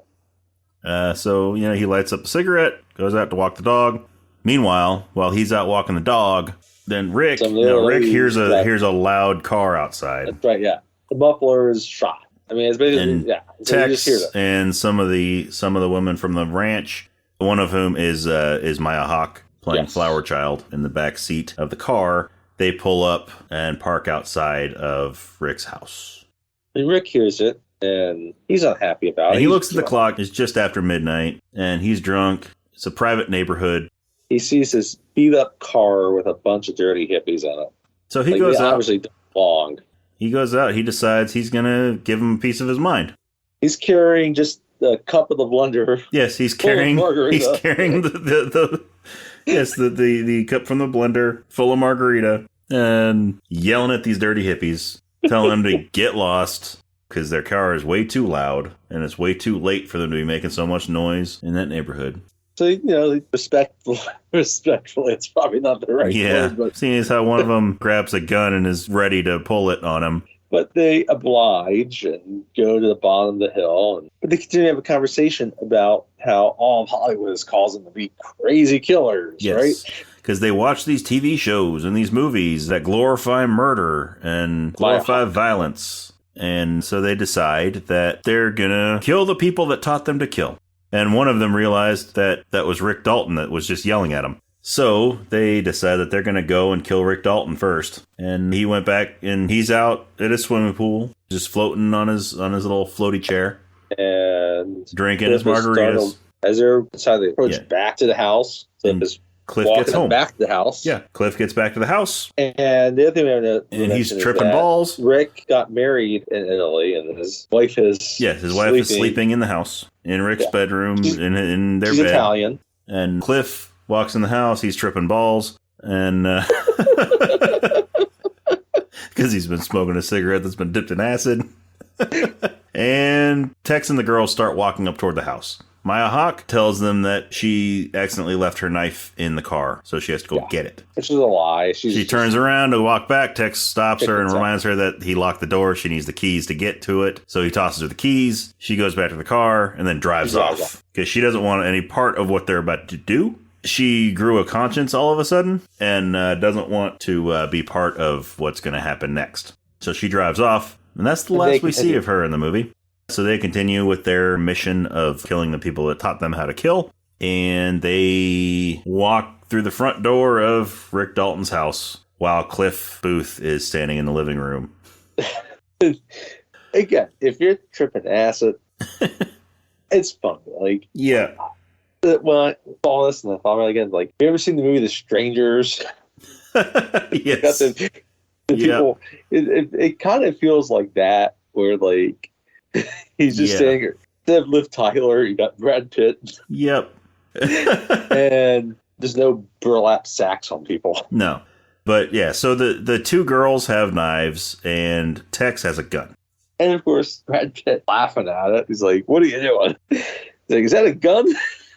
high. So, he lights up the cigarette, goes out to walk the dog. Meanwhile, while he's out walking the dog, then Rick hears a loud car outside. That's right, yeah. The muffler is shot. I mean, it's basically So Tex and some of the women from the ranch, one of whom is Maya Hawke playing Flower Child in the back seat of the car. They pull up and park outside of Rick's house. And Rick hears it, and he's unhappy about it. He looks at the clock. It's just after midnight, and he's drunk. It's a private neighborhood. He sees this beat-up car with a bunch of dirty hippies on it. So he goes out. Obviously don't belong. He goes out. He decides he's going to give him a piece of his mind. He's carrying just the cup of the blender. Yes, he's carrying the cup from the blender full of margarita and yelling at these dirty hippies, telling them to get lost because their car is way too loud and it's way too late for them to be making so much noise in that neighborhood. So, respectfully, it's probably not the right word. But seeing as how one of them grabs a gun and is ready to pull it on him. But they oblige and go to the bottom of the hill. But they continue to have a conversation about how all of Hollywood calls them to be crazy killers, right? Because they watch these TV shows and these movies that glorify murder and glorify violence. And so they decide that they're going to kill the people that taught them to kill. And one of them realized that was Rick Dalton that was just yelling at them. So they decide that they're going to go and kill Rick Dalton first. And he went back and he's out at a swimming pool, just floating on his little floaty chair. And drinking his margaritas. as they're deciding to approach back to the house. So just Cliff gets home. Back to the house. Yeah, Cliff gets back to the house. And the other thing we have to and he's tripping balls. Rick got married in Italy, and his wife is is sleeping in the house, in Rick's bedroom, in their bed. She's Italian. And Cliff walks in the house, he's tripping balls, and because he's been smoking a cigarette that's been dipped in acid. And Tex and the girls start walking up toward the house. Maya Hawke tells them that she accidentally left her knife in the car, so she has to go get it. Which is a lie. She turns around to walk back. Tex stops her and reminds her that he locked the door. She needs the keys to get to it. So he tosses her the keys. She goes back to the car and then drives off because she doesn't want any part of what they're about to do. She grew a conscience all of a sudden and doesn't want to be part of what's going to happen next. So she drives off, and that's the last we see of her in the movie. So they continue with their mission of killing the people that taught them how to kill. And they walk through the front door of Rick Dalton's house while Cliff Booth is standing in the living room. Again, if you're tripping acid, it's fun. Like, yeah. When I saw this and I thought about it again, like, have you ever seen the movie The Strangers? Yes. The people, it kind of feels like that, where, like, he's just saying, instead of Liv Tyler, you got Brad Pitt. Yep. And there's no burlap sacks on people. No. But yeah, so the two girls have knives and Tex has a gun. And of course, Brad Pitt laughing at it. He's like, what are you doing? He's like, is that a gun?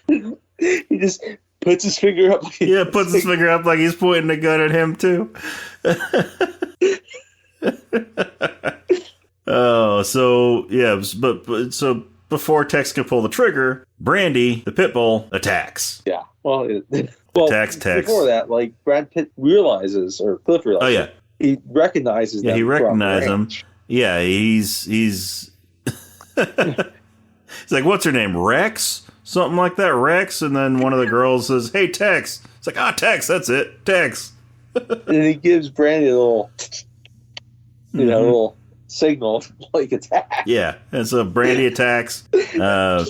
He just puts his finger up. Puts his finger up like he's pointing a gun at him too. Oh, so yeah, but so before Tex can pull the trigger, Brandy, the pit bull, attacks. Yeah, well, attacks Tex. Before that, like, Brad Pitt realizes, or Cliff realizes. Oh yeah, he recognizes. Yeah, he recognizes him. Yeah, he's he's like, what's her name, Rex? Something like that, Rex. And then one of the girls says, "Hey, Tex." It's like, Tex, that's it, Tex. And he gives Brandy a little, little signal, like, attack. Yeah, and so Brandy attacks,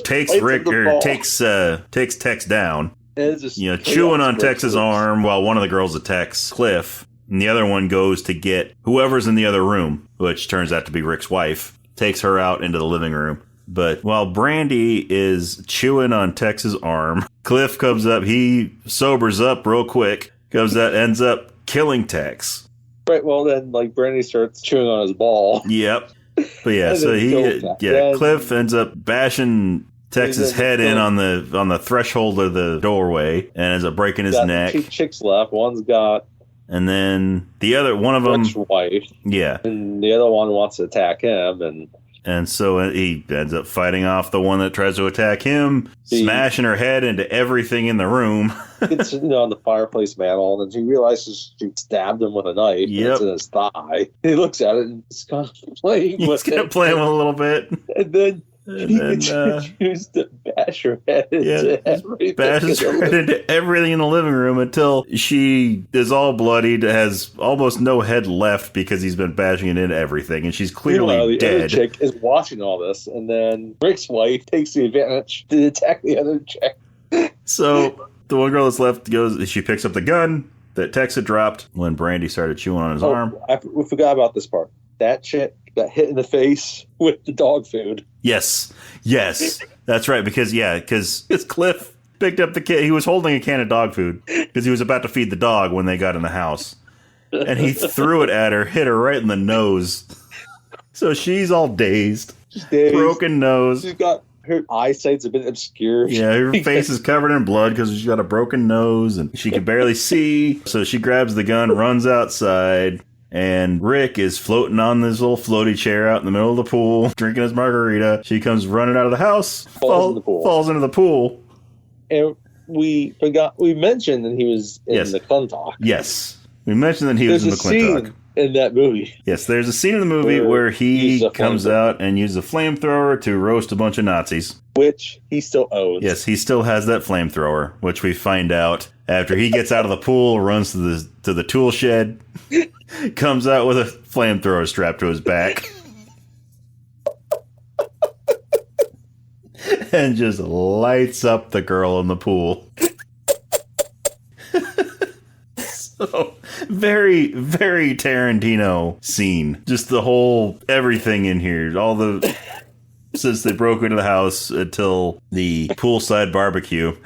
takes Rick, or takes Tex down. Just, chewing on Tex's arm while one of the girls attacks Cliff, and the other one goes to get whoever's in the other room, which turns out to be Rick's wife, takes her out into the living room. But while Brandy is chewing on Tex's arm, Cliff comes up, he sobers up real quick, ends up killing Tex. Right, well then, like, Brandy starts chewing on his ball. Yep. But yeah, so Cliff ends up bashing Tex's head in on the threshold of the doorway and ends up breaking his neck. Two chicks left. One's got, and then the other one of them, wife. Yeah, and the other one wants to attack him, and so he ends up fighting off the one that tries to attack him, smashing her head into everything in the room. It's on the fireplace mantle, and he realizes she stabbed him with a knife. Yep. It's in his thigh. He looks at it and he's kind of playing with it. Playing with it a little bit. And then he continues to bash her head into everything. Bashes her head into everything in the living room until she is all bloodied, has almost no head left because he's been bashing it into everything, and she's clearly dead. The other chick is watching all this, and then Rick's wife takes the advantage to attack the other chick. So the one girl that's left she picks up the gun that Tex had dropped when Brandy started chewing on his arm. We forgot about this part. That chick got hit in the face with the dog food. Yes, that's right. Because Cliff picked up the can. He was holding a can of dog food because he was about to feed the dog when they got in the house, and he threw it at her, hit her right in the nose. So she's all dazed, broken nose. She's got her eyesight's a bit obscure. Yeah, her face is covered in blood because she's got a broken nose and she can barely see. So she grabs the gun, runs outside. And Rick is floating on this little floaty chair out in the middle of the pool, drinking his margarita. She comes running out of the house, falls into the pool. And we mentioned that he was in McClintock. Yes, we mentioned that he was in McClintock. In that movie. Yes, there's a scene in the movie where he comes out and uses a flamethrower to roast a bunch of Nazis. Which he still owns. Yes, he still has that flamethrower, which we find out after he gets out of the pool, runs to the tool shed, comes out with a flamethrower strapped to his back. and just lights up the girl in the pool. So, very, very Tarantino scene. Just the whole, everything in here. Since they broke into the house until the poolside barbecue.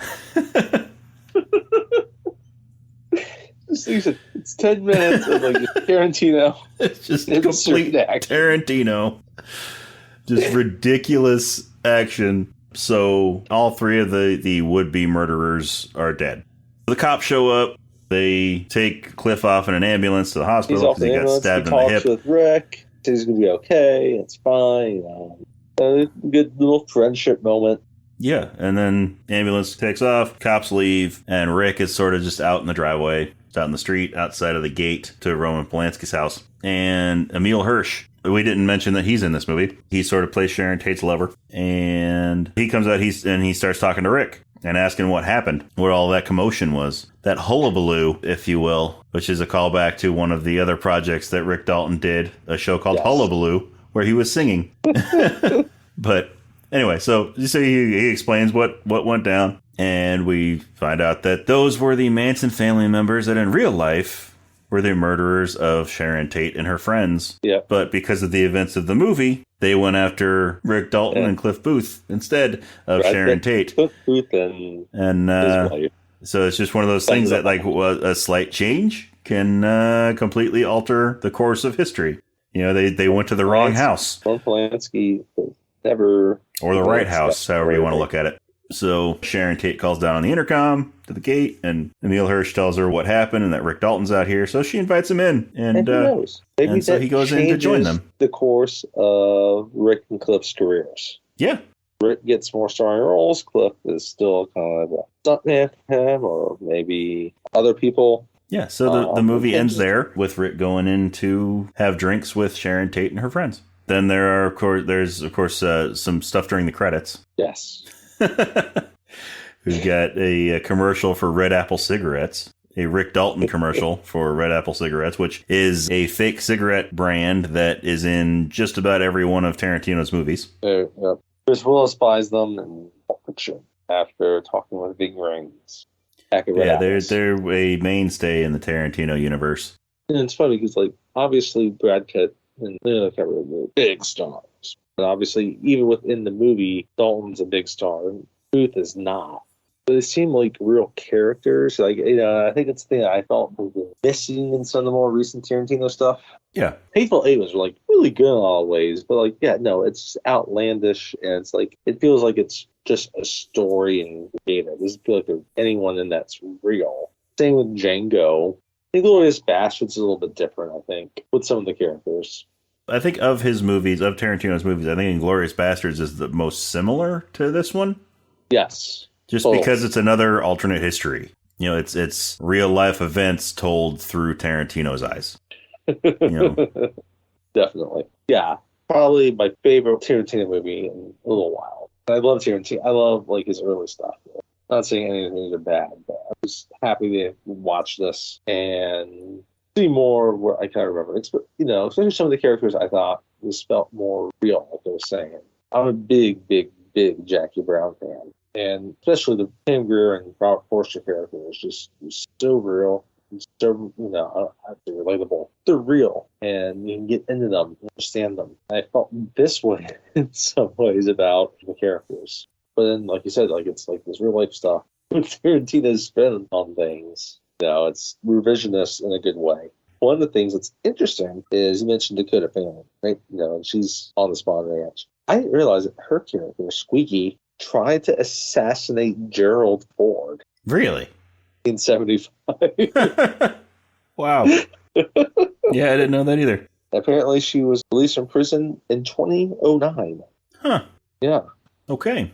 It's 10 minutes of like Tarantino. It's just complete Tarantino. Just ridiculous action. So all three of the would-be murderers are dead. The cops show up. They take Cliff off in an ambulance to the hospital because he got stabbed in the hip. With Rick. He's going to be okay. It's fine. A good little friendship moment. Yeah, and then ambulance takes off, cops leave, and Rick is sort of just out in the driveway. It's out in the street, outside of the gate to Roman Polanski's house. And Emil Hirsch, we didn't mention that he's in this movie. He sort of plays Sharon Tate's lover. And he comes out and he starts talking to Rick and asking what happened, what all that commotion was. That hullabaloo, if you will, which is a callback to one of the other projects that Rick Dalton did, a show called Hullabaloo, where he was singing. But anyway, so he explains what went down. And we find out that those were the Manson family members that in real life were the murderers of Sharon Tate and her friends. Yeah. But because of the events of the movie, they went after Rick Dalton and Cliff Booth instead of Sharon Tate. Cliff Booth and his wife. So it's just one of those things that like a slight change can completely alter the course of history. You know, they went to the wrong house. Roman Polanski never... Or the right house, however you want to look at it. So Sharon Tate calls down on the intercom to the gate, and Emil Hirsch tells her what happened and that Rick Dalton's out here. So she invites him in, and who knows? Maybe and so he goes in to join them. The course of Rick and Cliff's careers. Yeah, Rick gets more starring roles. Cliff is still kind of a stuntman for him, or maybe other people. Yeah. So the movie ends there with Rick going in to have drinks with Sharon Tate and her friends. Then there's of course some stuff during the credits. Yes. We've got a commercial for Red Apple cigarettes, a Rick Dalton commercial for Red Apple cigarettes, which is a fake cigarette brand that is in just about every one of Tarantino's movies. Bruce Willis buys them in Pulp Fiction after talking with Big Rings. Yeah, they're a mainstay in the Tarantino universe. And it's funny because, like, obviously Brad Pitt and Leonardo DiCaprio are big stars. And obviously, even within the movie, Dalton's a big star, and Booth is not. But they seem like real characters. Like, I think it's the thing that I felt was missing in some of the more recent Tarantino stuff. Yeah. Hateful Eight was, like, really good in a lot of ways. But, like, yeah, no, it's outlandish, and it's like, it feels like it's just a story and data. It doesn't feel like there's anyone in that's real. Same with Django. Inglourious Basterds is a little bit different, I think, with some of the characters. I think of Tarantino's movies, I think Inglourious Basterds is the most similar to this one. Yes. Just because it's another alternate history. You know, it's real life events told through Tarantino's eyes. You know? Definitely. Yeah. Probably my favorite Tarantino movie in a little while. I love Tarantino. I love like his early stuff. Not saying anything are bad, but I was happy to watch this and see more where I kind of remember. You know, especially some of the characters I thought was felt more real, like I was saying. I'm a big Jackie Brown fan. And especially the Pam Grier and Robert Forster character was so real. So, relatable. They're real, and you can get into them, understand them. I felt this way in some ways about the characters. But then, like you said, like it's like this real life stuff. Tarantino's spin on things. You know, it's revisionist in a good way. One of the things that's interesting is you mentioned Dakota Fanning, right? You know, and she's on the Spawn Ranch. I didn't realize that her character, Squeaky, tried to assassinate Gerald Ford. Really? In 1975. Wow. Yeah, I didn't know that either. Apparently, she was released from prison in 2009. Huh. Yeah. Okay.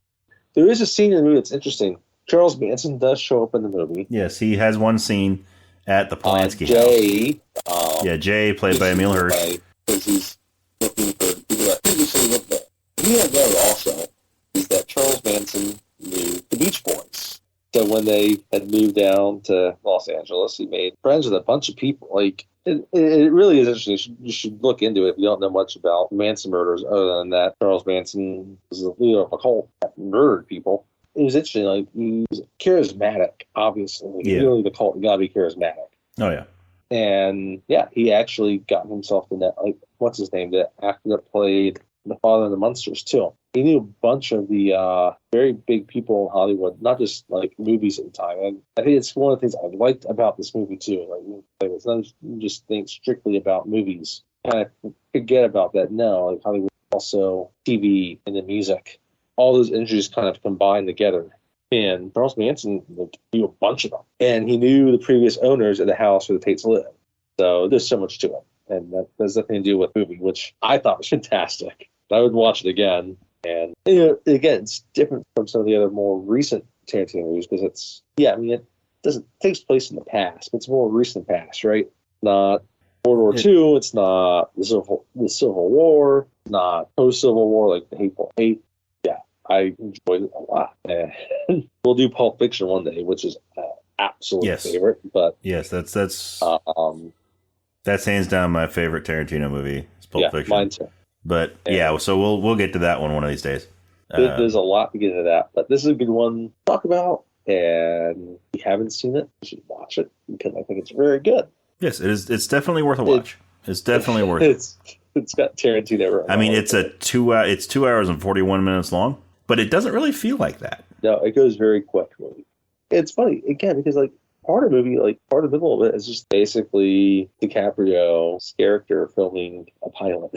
There is a scene in the movie that's interesting. Charles Manson does show up in the movie. Yes, he has one scene at the Polanski Jay, house. Jay, played by Emil Hirsch. Because he's looking for people that previously lived there. He had known also is that Charles Manson knew the Beach Boys. So when they had moved down to Los Angeles, he made friends with a bunch of people. Like, It really is interesting. You should look into it if you don't know much about Manson murders. Other than that, Charles Manson was a leader of a cult that murdered people. It was interesting. Like, he's charismatic, obviously. Yeah. Really, the cult, you gotta be charismatic. Oh yeah. And yeah, he actually got himself in that. Like, what's his name? The actor that played the father of the Munsters too. He knew a bunch of the very big people in Hollywood, not just like movies at the time. And I think it's one of the things I liked about this movie too. Like, it's not just think strictly about movies. Kind of forget about that. No, like Hollywood, also TV and the music. All those industries kind of combined together. And Charles Manson knew a bunch of them. And he knew the previous owners of the house where the Tates lived. So there's so much to it. And that has nothing to do with the movie, which I thought was fantastic. I would watch it again. And again, it's different from some of the other more recent Tarantino movies because it takes place in the past, but it's more recent past, right? Not World War II, it's not the Civil War, not post-Civil War like The Hateful Eight. Yeah, I enjoyed it a lot. And we'll do Pulp Fiction one day, which is absolute favorite. But yes, that's hands down my favorite Tarantino movie. It's Pulp Fiction. Mine too. But so we'll get to that one of these days. There's a lot to get into that, but this is a good one to talk about. And if you haven't seen it, you should watch it because I think it's very good. Yes, it is. It's definitely worth a watch. It's definitely worth it. It's got Tarantino. I mean, it's 2 hours and 41 minutes long, but it doesn't really feel like that. No, it goes very quick. Really. It's funny again because part of the middle of it is just basically DiCaprio's character filming a pilot.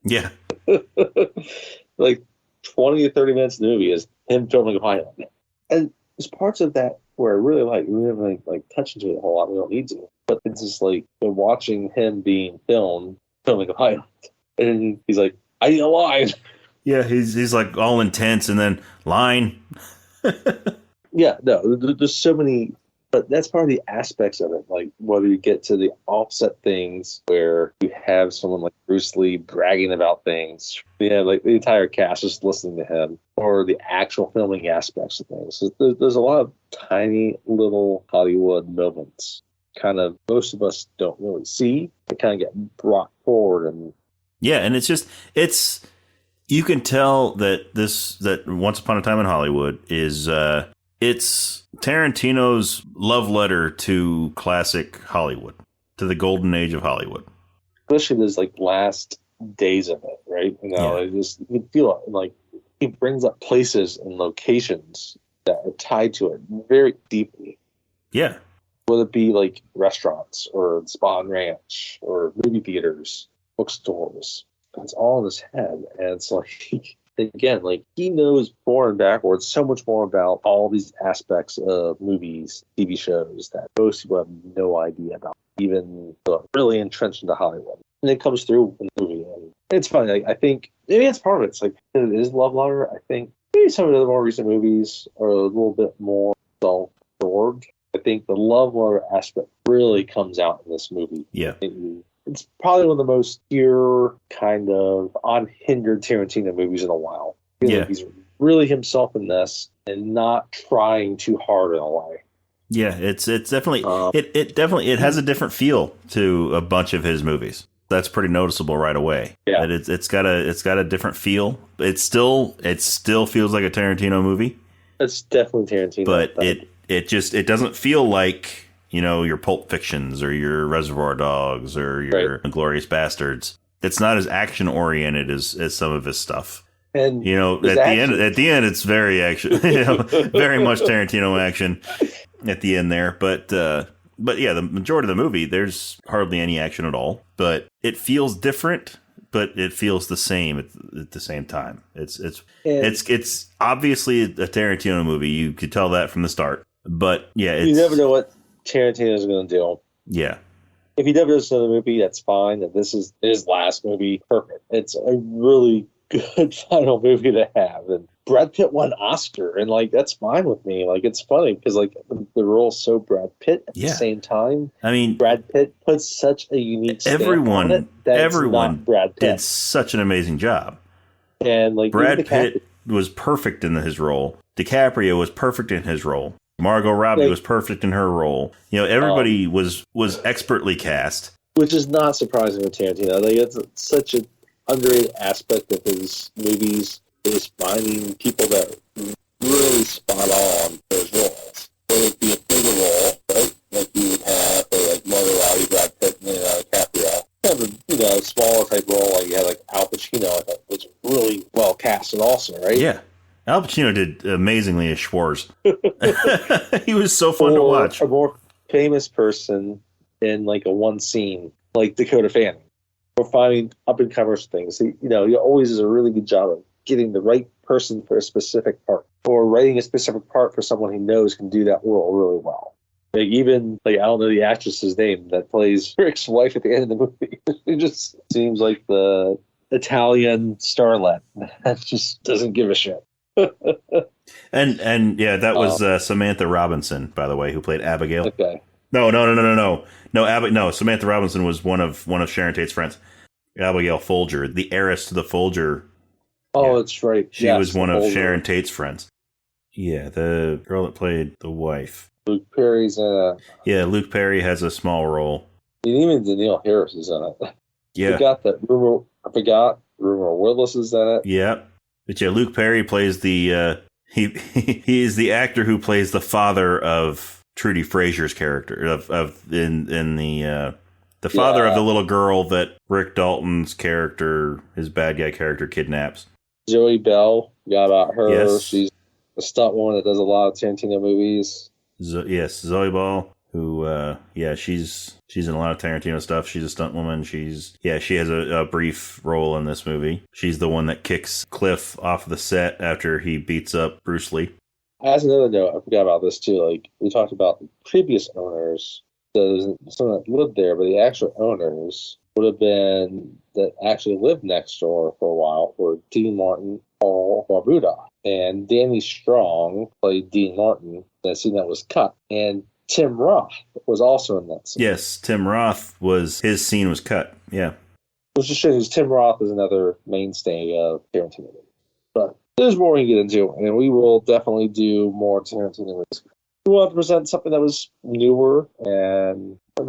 Yeah. 20 to 30 minutes of the movie is him filming a pilot. And there's parts of that where I really like. We haven't touched into it a whole lot. We don't need to. But it's just we're watching him being filming a pilot. And he's like, I need a line. Yeah, he's like all intense and then line. Yeah, no, there's so many. But that's part of the aspects of it, like whether you get to the offset things where you have someone like Bruce Lee bragging about things, the entire cast just listening to him, or the actual filming aspects of things. So there's a lot of tiny little Hollywood moments, kind of most of us don't really see. They kind of get brought forward, and and it's you can tell that Once Upon a Time in Hollywood is it's Tarantino's love letter to classic Hollywood, to the golden age of Hollywood. Especially those last days of it, right? You feel like he brings up places and locations that are tied to it very deeply. Yeah. Whether it be restaurants or Spa and Ranch or movie theaters, bookstores. It's all in his head. And it's again, he knows forward and backwards so much more about all these aspects of movies, TV shows that most people have no idea about, even really entrenched into Hollywood. And it comes through in the movie. And it's funny. I think maybe that's part of it. It is love letter. I think maybe some of the more recent movies are a little bit more self-absorbed. I think the love letter aspect really comes out in this movie. Yeah. It's probably one of the most pure, kind of unhindered Tarantino movies in a while. He's really himself in this and not trying too hard in a way. Yeah, it's definitely it has a different feel to a bunch of his movies. That's pretty noticeable right away. Yeah, that it's got a different feel. It still feels like a Tarantino movie. It's definitely Tarantino, but it doesn't feel like your Pulp Fictions or your Reservoir Dogs or your Inglourious Bastards. It's not as action oriented as some of his stuff. And at the end, it's very action, very much Tarantino action at the end there. But yeah, the majority of the movie, there's hardly any action at all. But it feels different, but it feels the same at the same time. It's obviously a Tarantino movie. You could tell that from the start. But yeah, you never know what Tarantino's going to do. Yeah. If he never does another movie, that's fine. If this is his last movie, perfect. It's a really good final movie to have. And Brad Pitt won Oscar, and that's fine with me. It's funny because the role's so Brad Pitt at the same time. I mean, Brad Pitt puts such a unique stamp on it that everyone Brad Pitt did such an amazing job. And Brad Pitt was perfect in his role. DiCaprio was perfect in his role. Margot Robbie was perfect in her role. Everybody was expertly cast. which is not surprising with Tarantino. Like, it's such an underrated aspect of his movies is finding people that really spot on those roles. Whether it be a bigger role, right? Like you would have for like Margot Robbie, Brad Pitt, and DiCaprio. Have a smaller type role like you had like Al Pacino. I thought was really well casted, also, right? Yeah, Al Pacino did amazingly as Schwartz. He was so fun to watch. A more famous person in like a one scene, like Dakota Fanning, or finding up and comers things. He always does a really good job of getting the right person for a specific part, or writing a specific part for someone he knows can do that role really well. Like even I don't know the actress's name that plays Rick's wife at the end of the movie. It just seems like the Italian starlet that just doesn't give a shit. and yeah, that was Samantha Robinson, by the way, who played Abigail. Okay. No. Samantha Robinson was one of Sharon Tate's friends. Abigail Folger, the heiress to the Folger. Oh, that's right. She was one of Sharon Tate's friends. Yeah, the girl that played the wife. Luke Perry's in it. Yeah, Luke Perry has a small role. And even Danielle Harris is in it. Yeah. I forgot Rumor Willis is in it. Yeah. But yeah, Luke Perry plays the he is the actor who plays the father of Trudy Frazier's character the father of the little girl that Rick Dalton's character, his bad guy character, kidnaps. Zoe Bell, got about her. Yes. She's a stunt woman that does a lot of Tarantino movies. Yes, Zoe Ball, who she's in a lot of Tarantino stuff. She's a stunt woman. She has a brief role in this movie. She's the one that kicks Cliff off the set after he beats up Bruce Lee. As another note, I forgot about this too. Like we talked about the previous owners. So someone that lived there, but the actual owners would have been that actually lived next door for a while were Dean Martin, Paul Barbuda, and Danny Strong played Dean Martin. That scene that was cut, and Tim Roth was also in that scene. Yes, Tim Roth his scene was cut. Yeah, which just shows Tim Roth is another mainstay of Tarantino. But there's more we can get into, and we will definitely do more Tarantino movies. We want to present something that was newer and a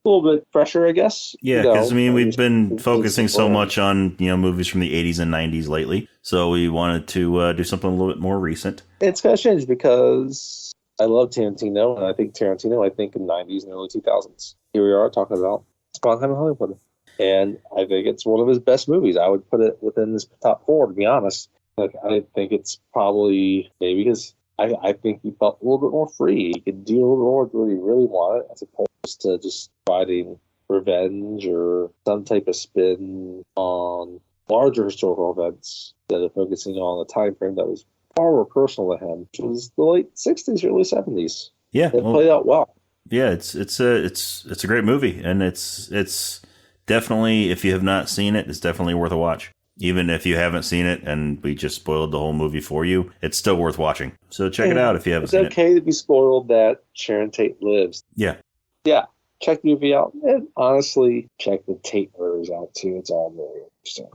little bit fresher, I guess. Yeah, because we've been focusing so much on movies from the 80s and 90s lately, so we wanted to do something a little bit more recent. It's kind of changed because I love Tarantino, and I think in the 90s and early 2000s. Here we are talking about Spawn Time in Hollywood, and I think it's one of his best movies. I would put it within his top 4, to be honest. Like I think it's probably maybe because I think he felt a little bit more free. He could do a little more with what he really wanted, as opposed to just fighting revenge or some type of spin on larger historical events instead of focusing on a time frame that was far more personal to him, which was the late 60s, early 70s. Yeah, it played out well. Yeah, it's a great movie, and it's definitely, if you have not seen it, it's definitely worth a watch. Even if you haven't seen it and we just spoiled the whole movie for you, it's still worth watching. So check it out if you haven't seen it. It's okay to be spoiled that Sharon Tate lives. Yeah. Yeah. Check the movie out. And honestly, check the Tate murders out too. It's all very interesting.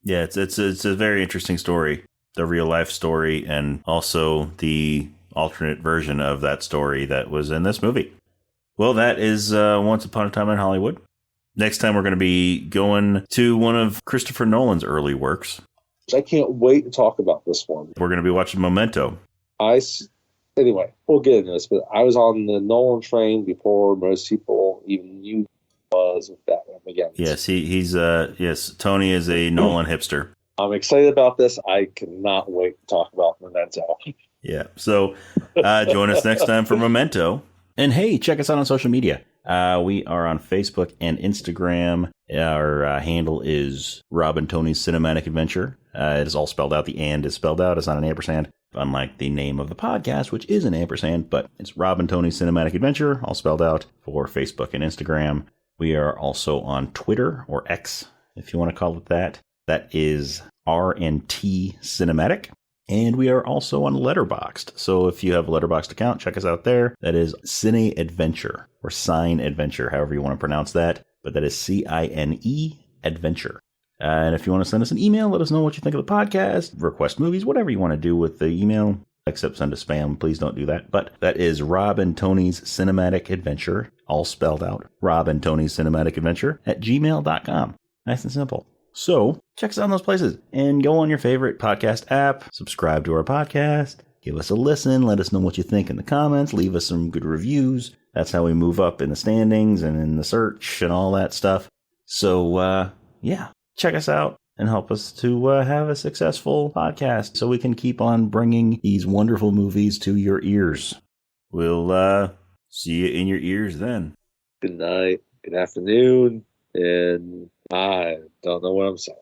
Yeah, it's a very interesting story. The real life story, and also the alternate version of that story that was in this movie. Well, that is Once Upon a Time in Hollywood. Next time, we're going to be going to one of Christopher Nolan's early works. I can't wait to talk about this one. We're going to be watching Memento. Anyway, we'll get into this, but I was on the Nolan train before most people even knew was with Batman Begins. Yes, Tony is a Nolan hipster. I'm excited about this. I cannot wait to talk about Memento. Yeah, so join us next time for Memento. And hey, check us out on social media. We are on Facebook and Instagram. Our handle is Rob and Tony's Cinematic Adventure. It is all spelled out. The and is spelled out. It's not an ampersand, unlike the name of the podcast, which is an ampersand, but it's Rob and Tony's Cinematic Adventure, all spelled out, for Facebook and Instagram. We are also on Twitter, or X, if you want to call it that. That is RNT Cinematic. And we are also on Letterboxd. So if you have a Letterboxd account, check us out there. That is Cine Adventure, or Cine Adventure, however you want to pronounce that. But that is CINE Adventure. And if you want to send us an email, let us know what you think of the podcast, request movies, whatever you want to do with the email, except send a spam. Please don't do that. But that is Rob and Tony's Cinematic Adventure all spelled out, Rob and Tony's Cinematic Adventure at gmail.com. Nice and simple. So check us out in those places and go on your favorite podcast app, subscribe to our podcast, give us a listen, let us know what you think in the comments, leave us some good reviews. That's how we move up in the standings and in the search and all that stuff. So, yeah, check us out and help us to have a successful podcast so we can keep on bringing these wonderful movies to your ears. We'll see you in your ears then. Good night, good afternoon, and I don't know what I'm saying.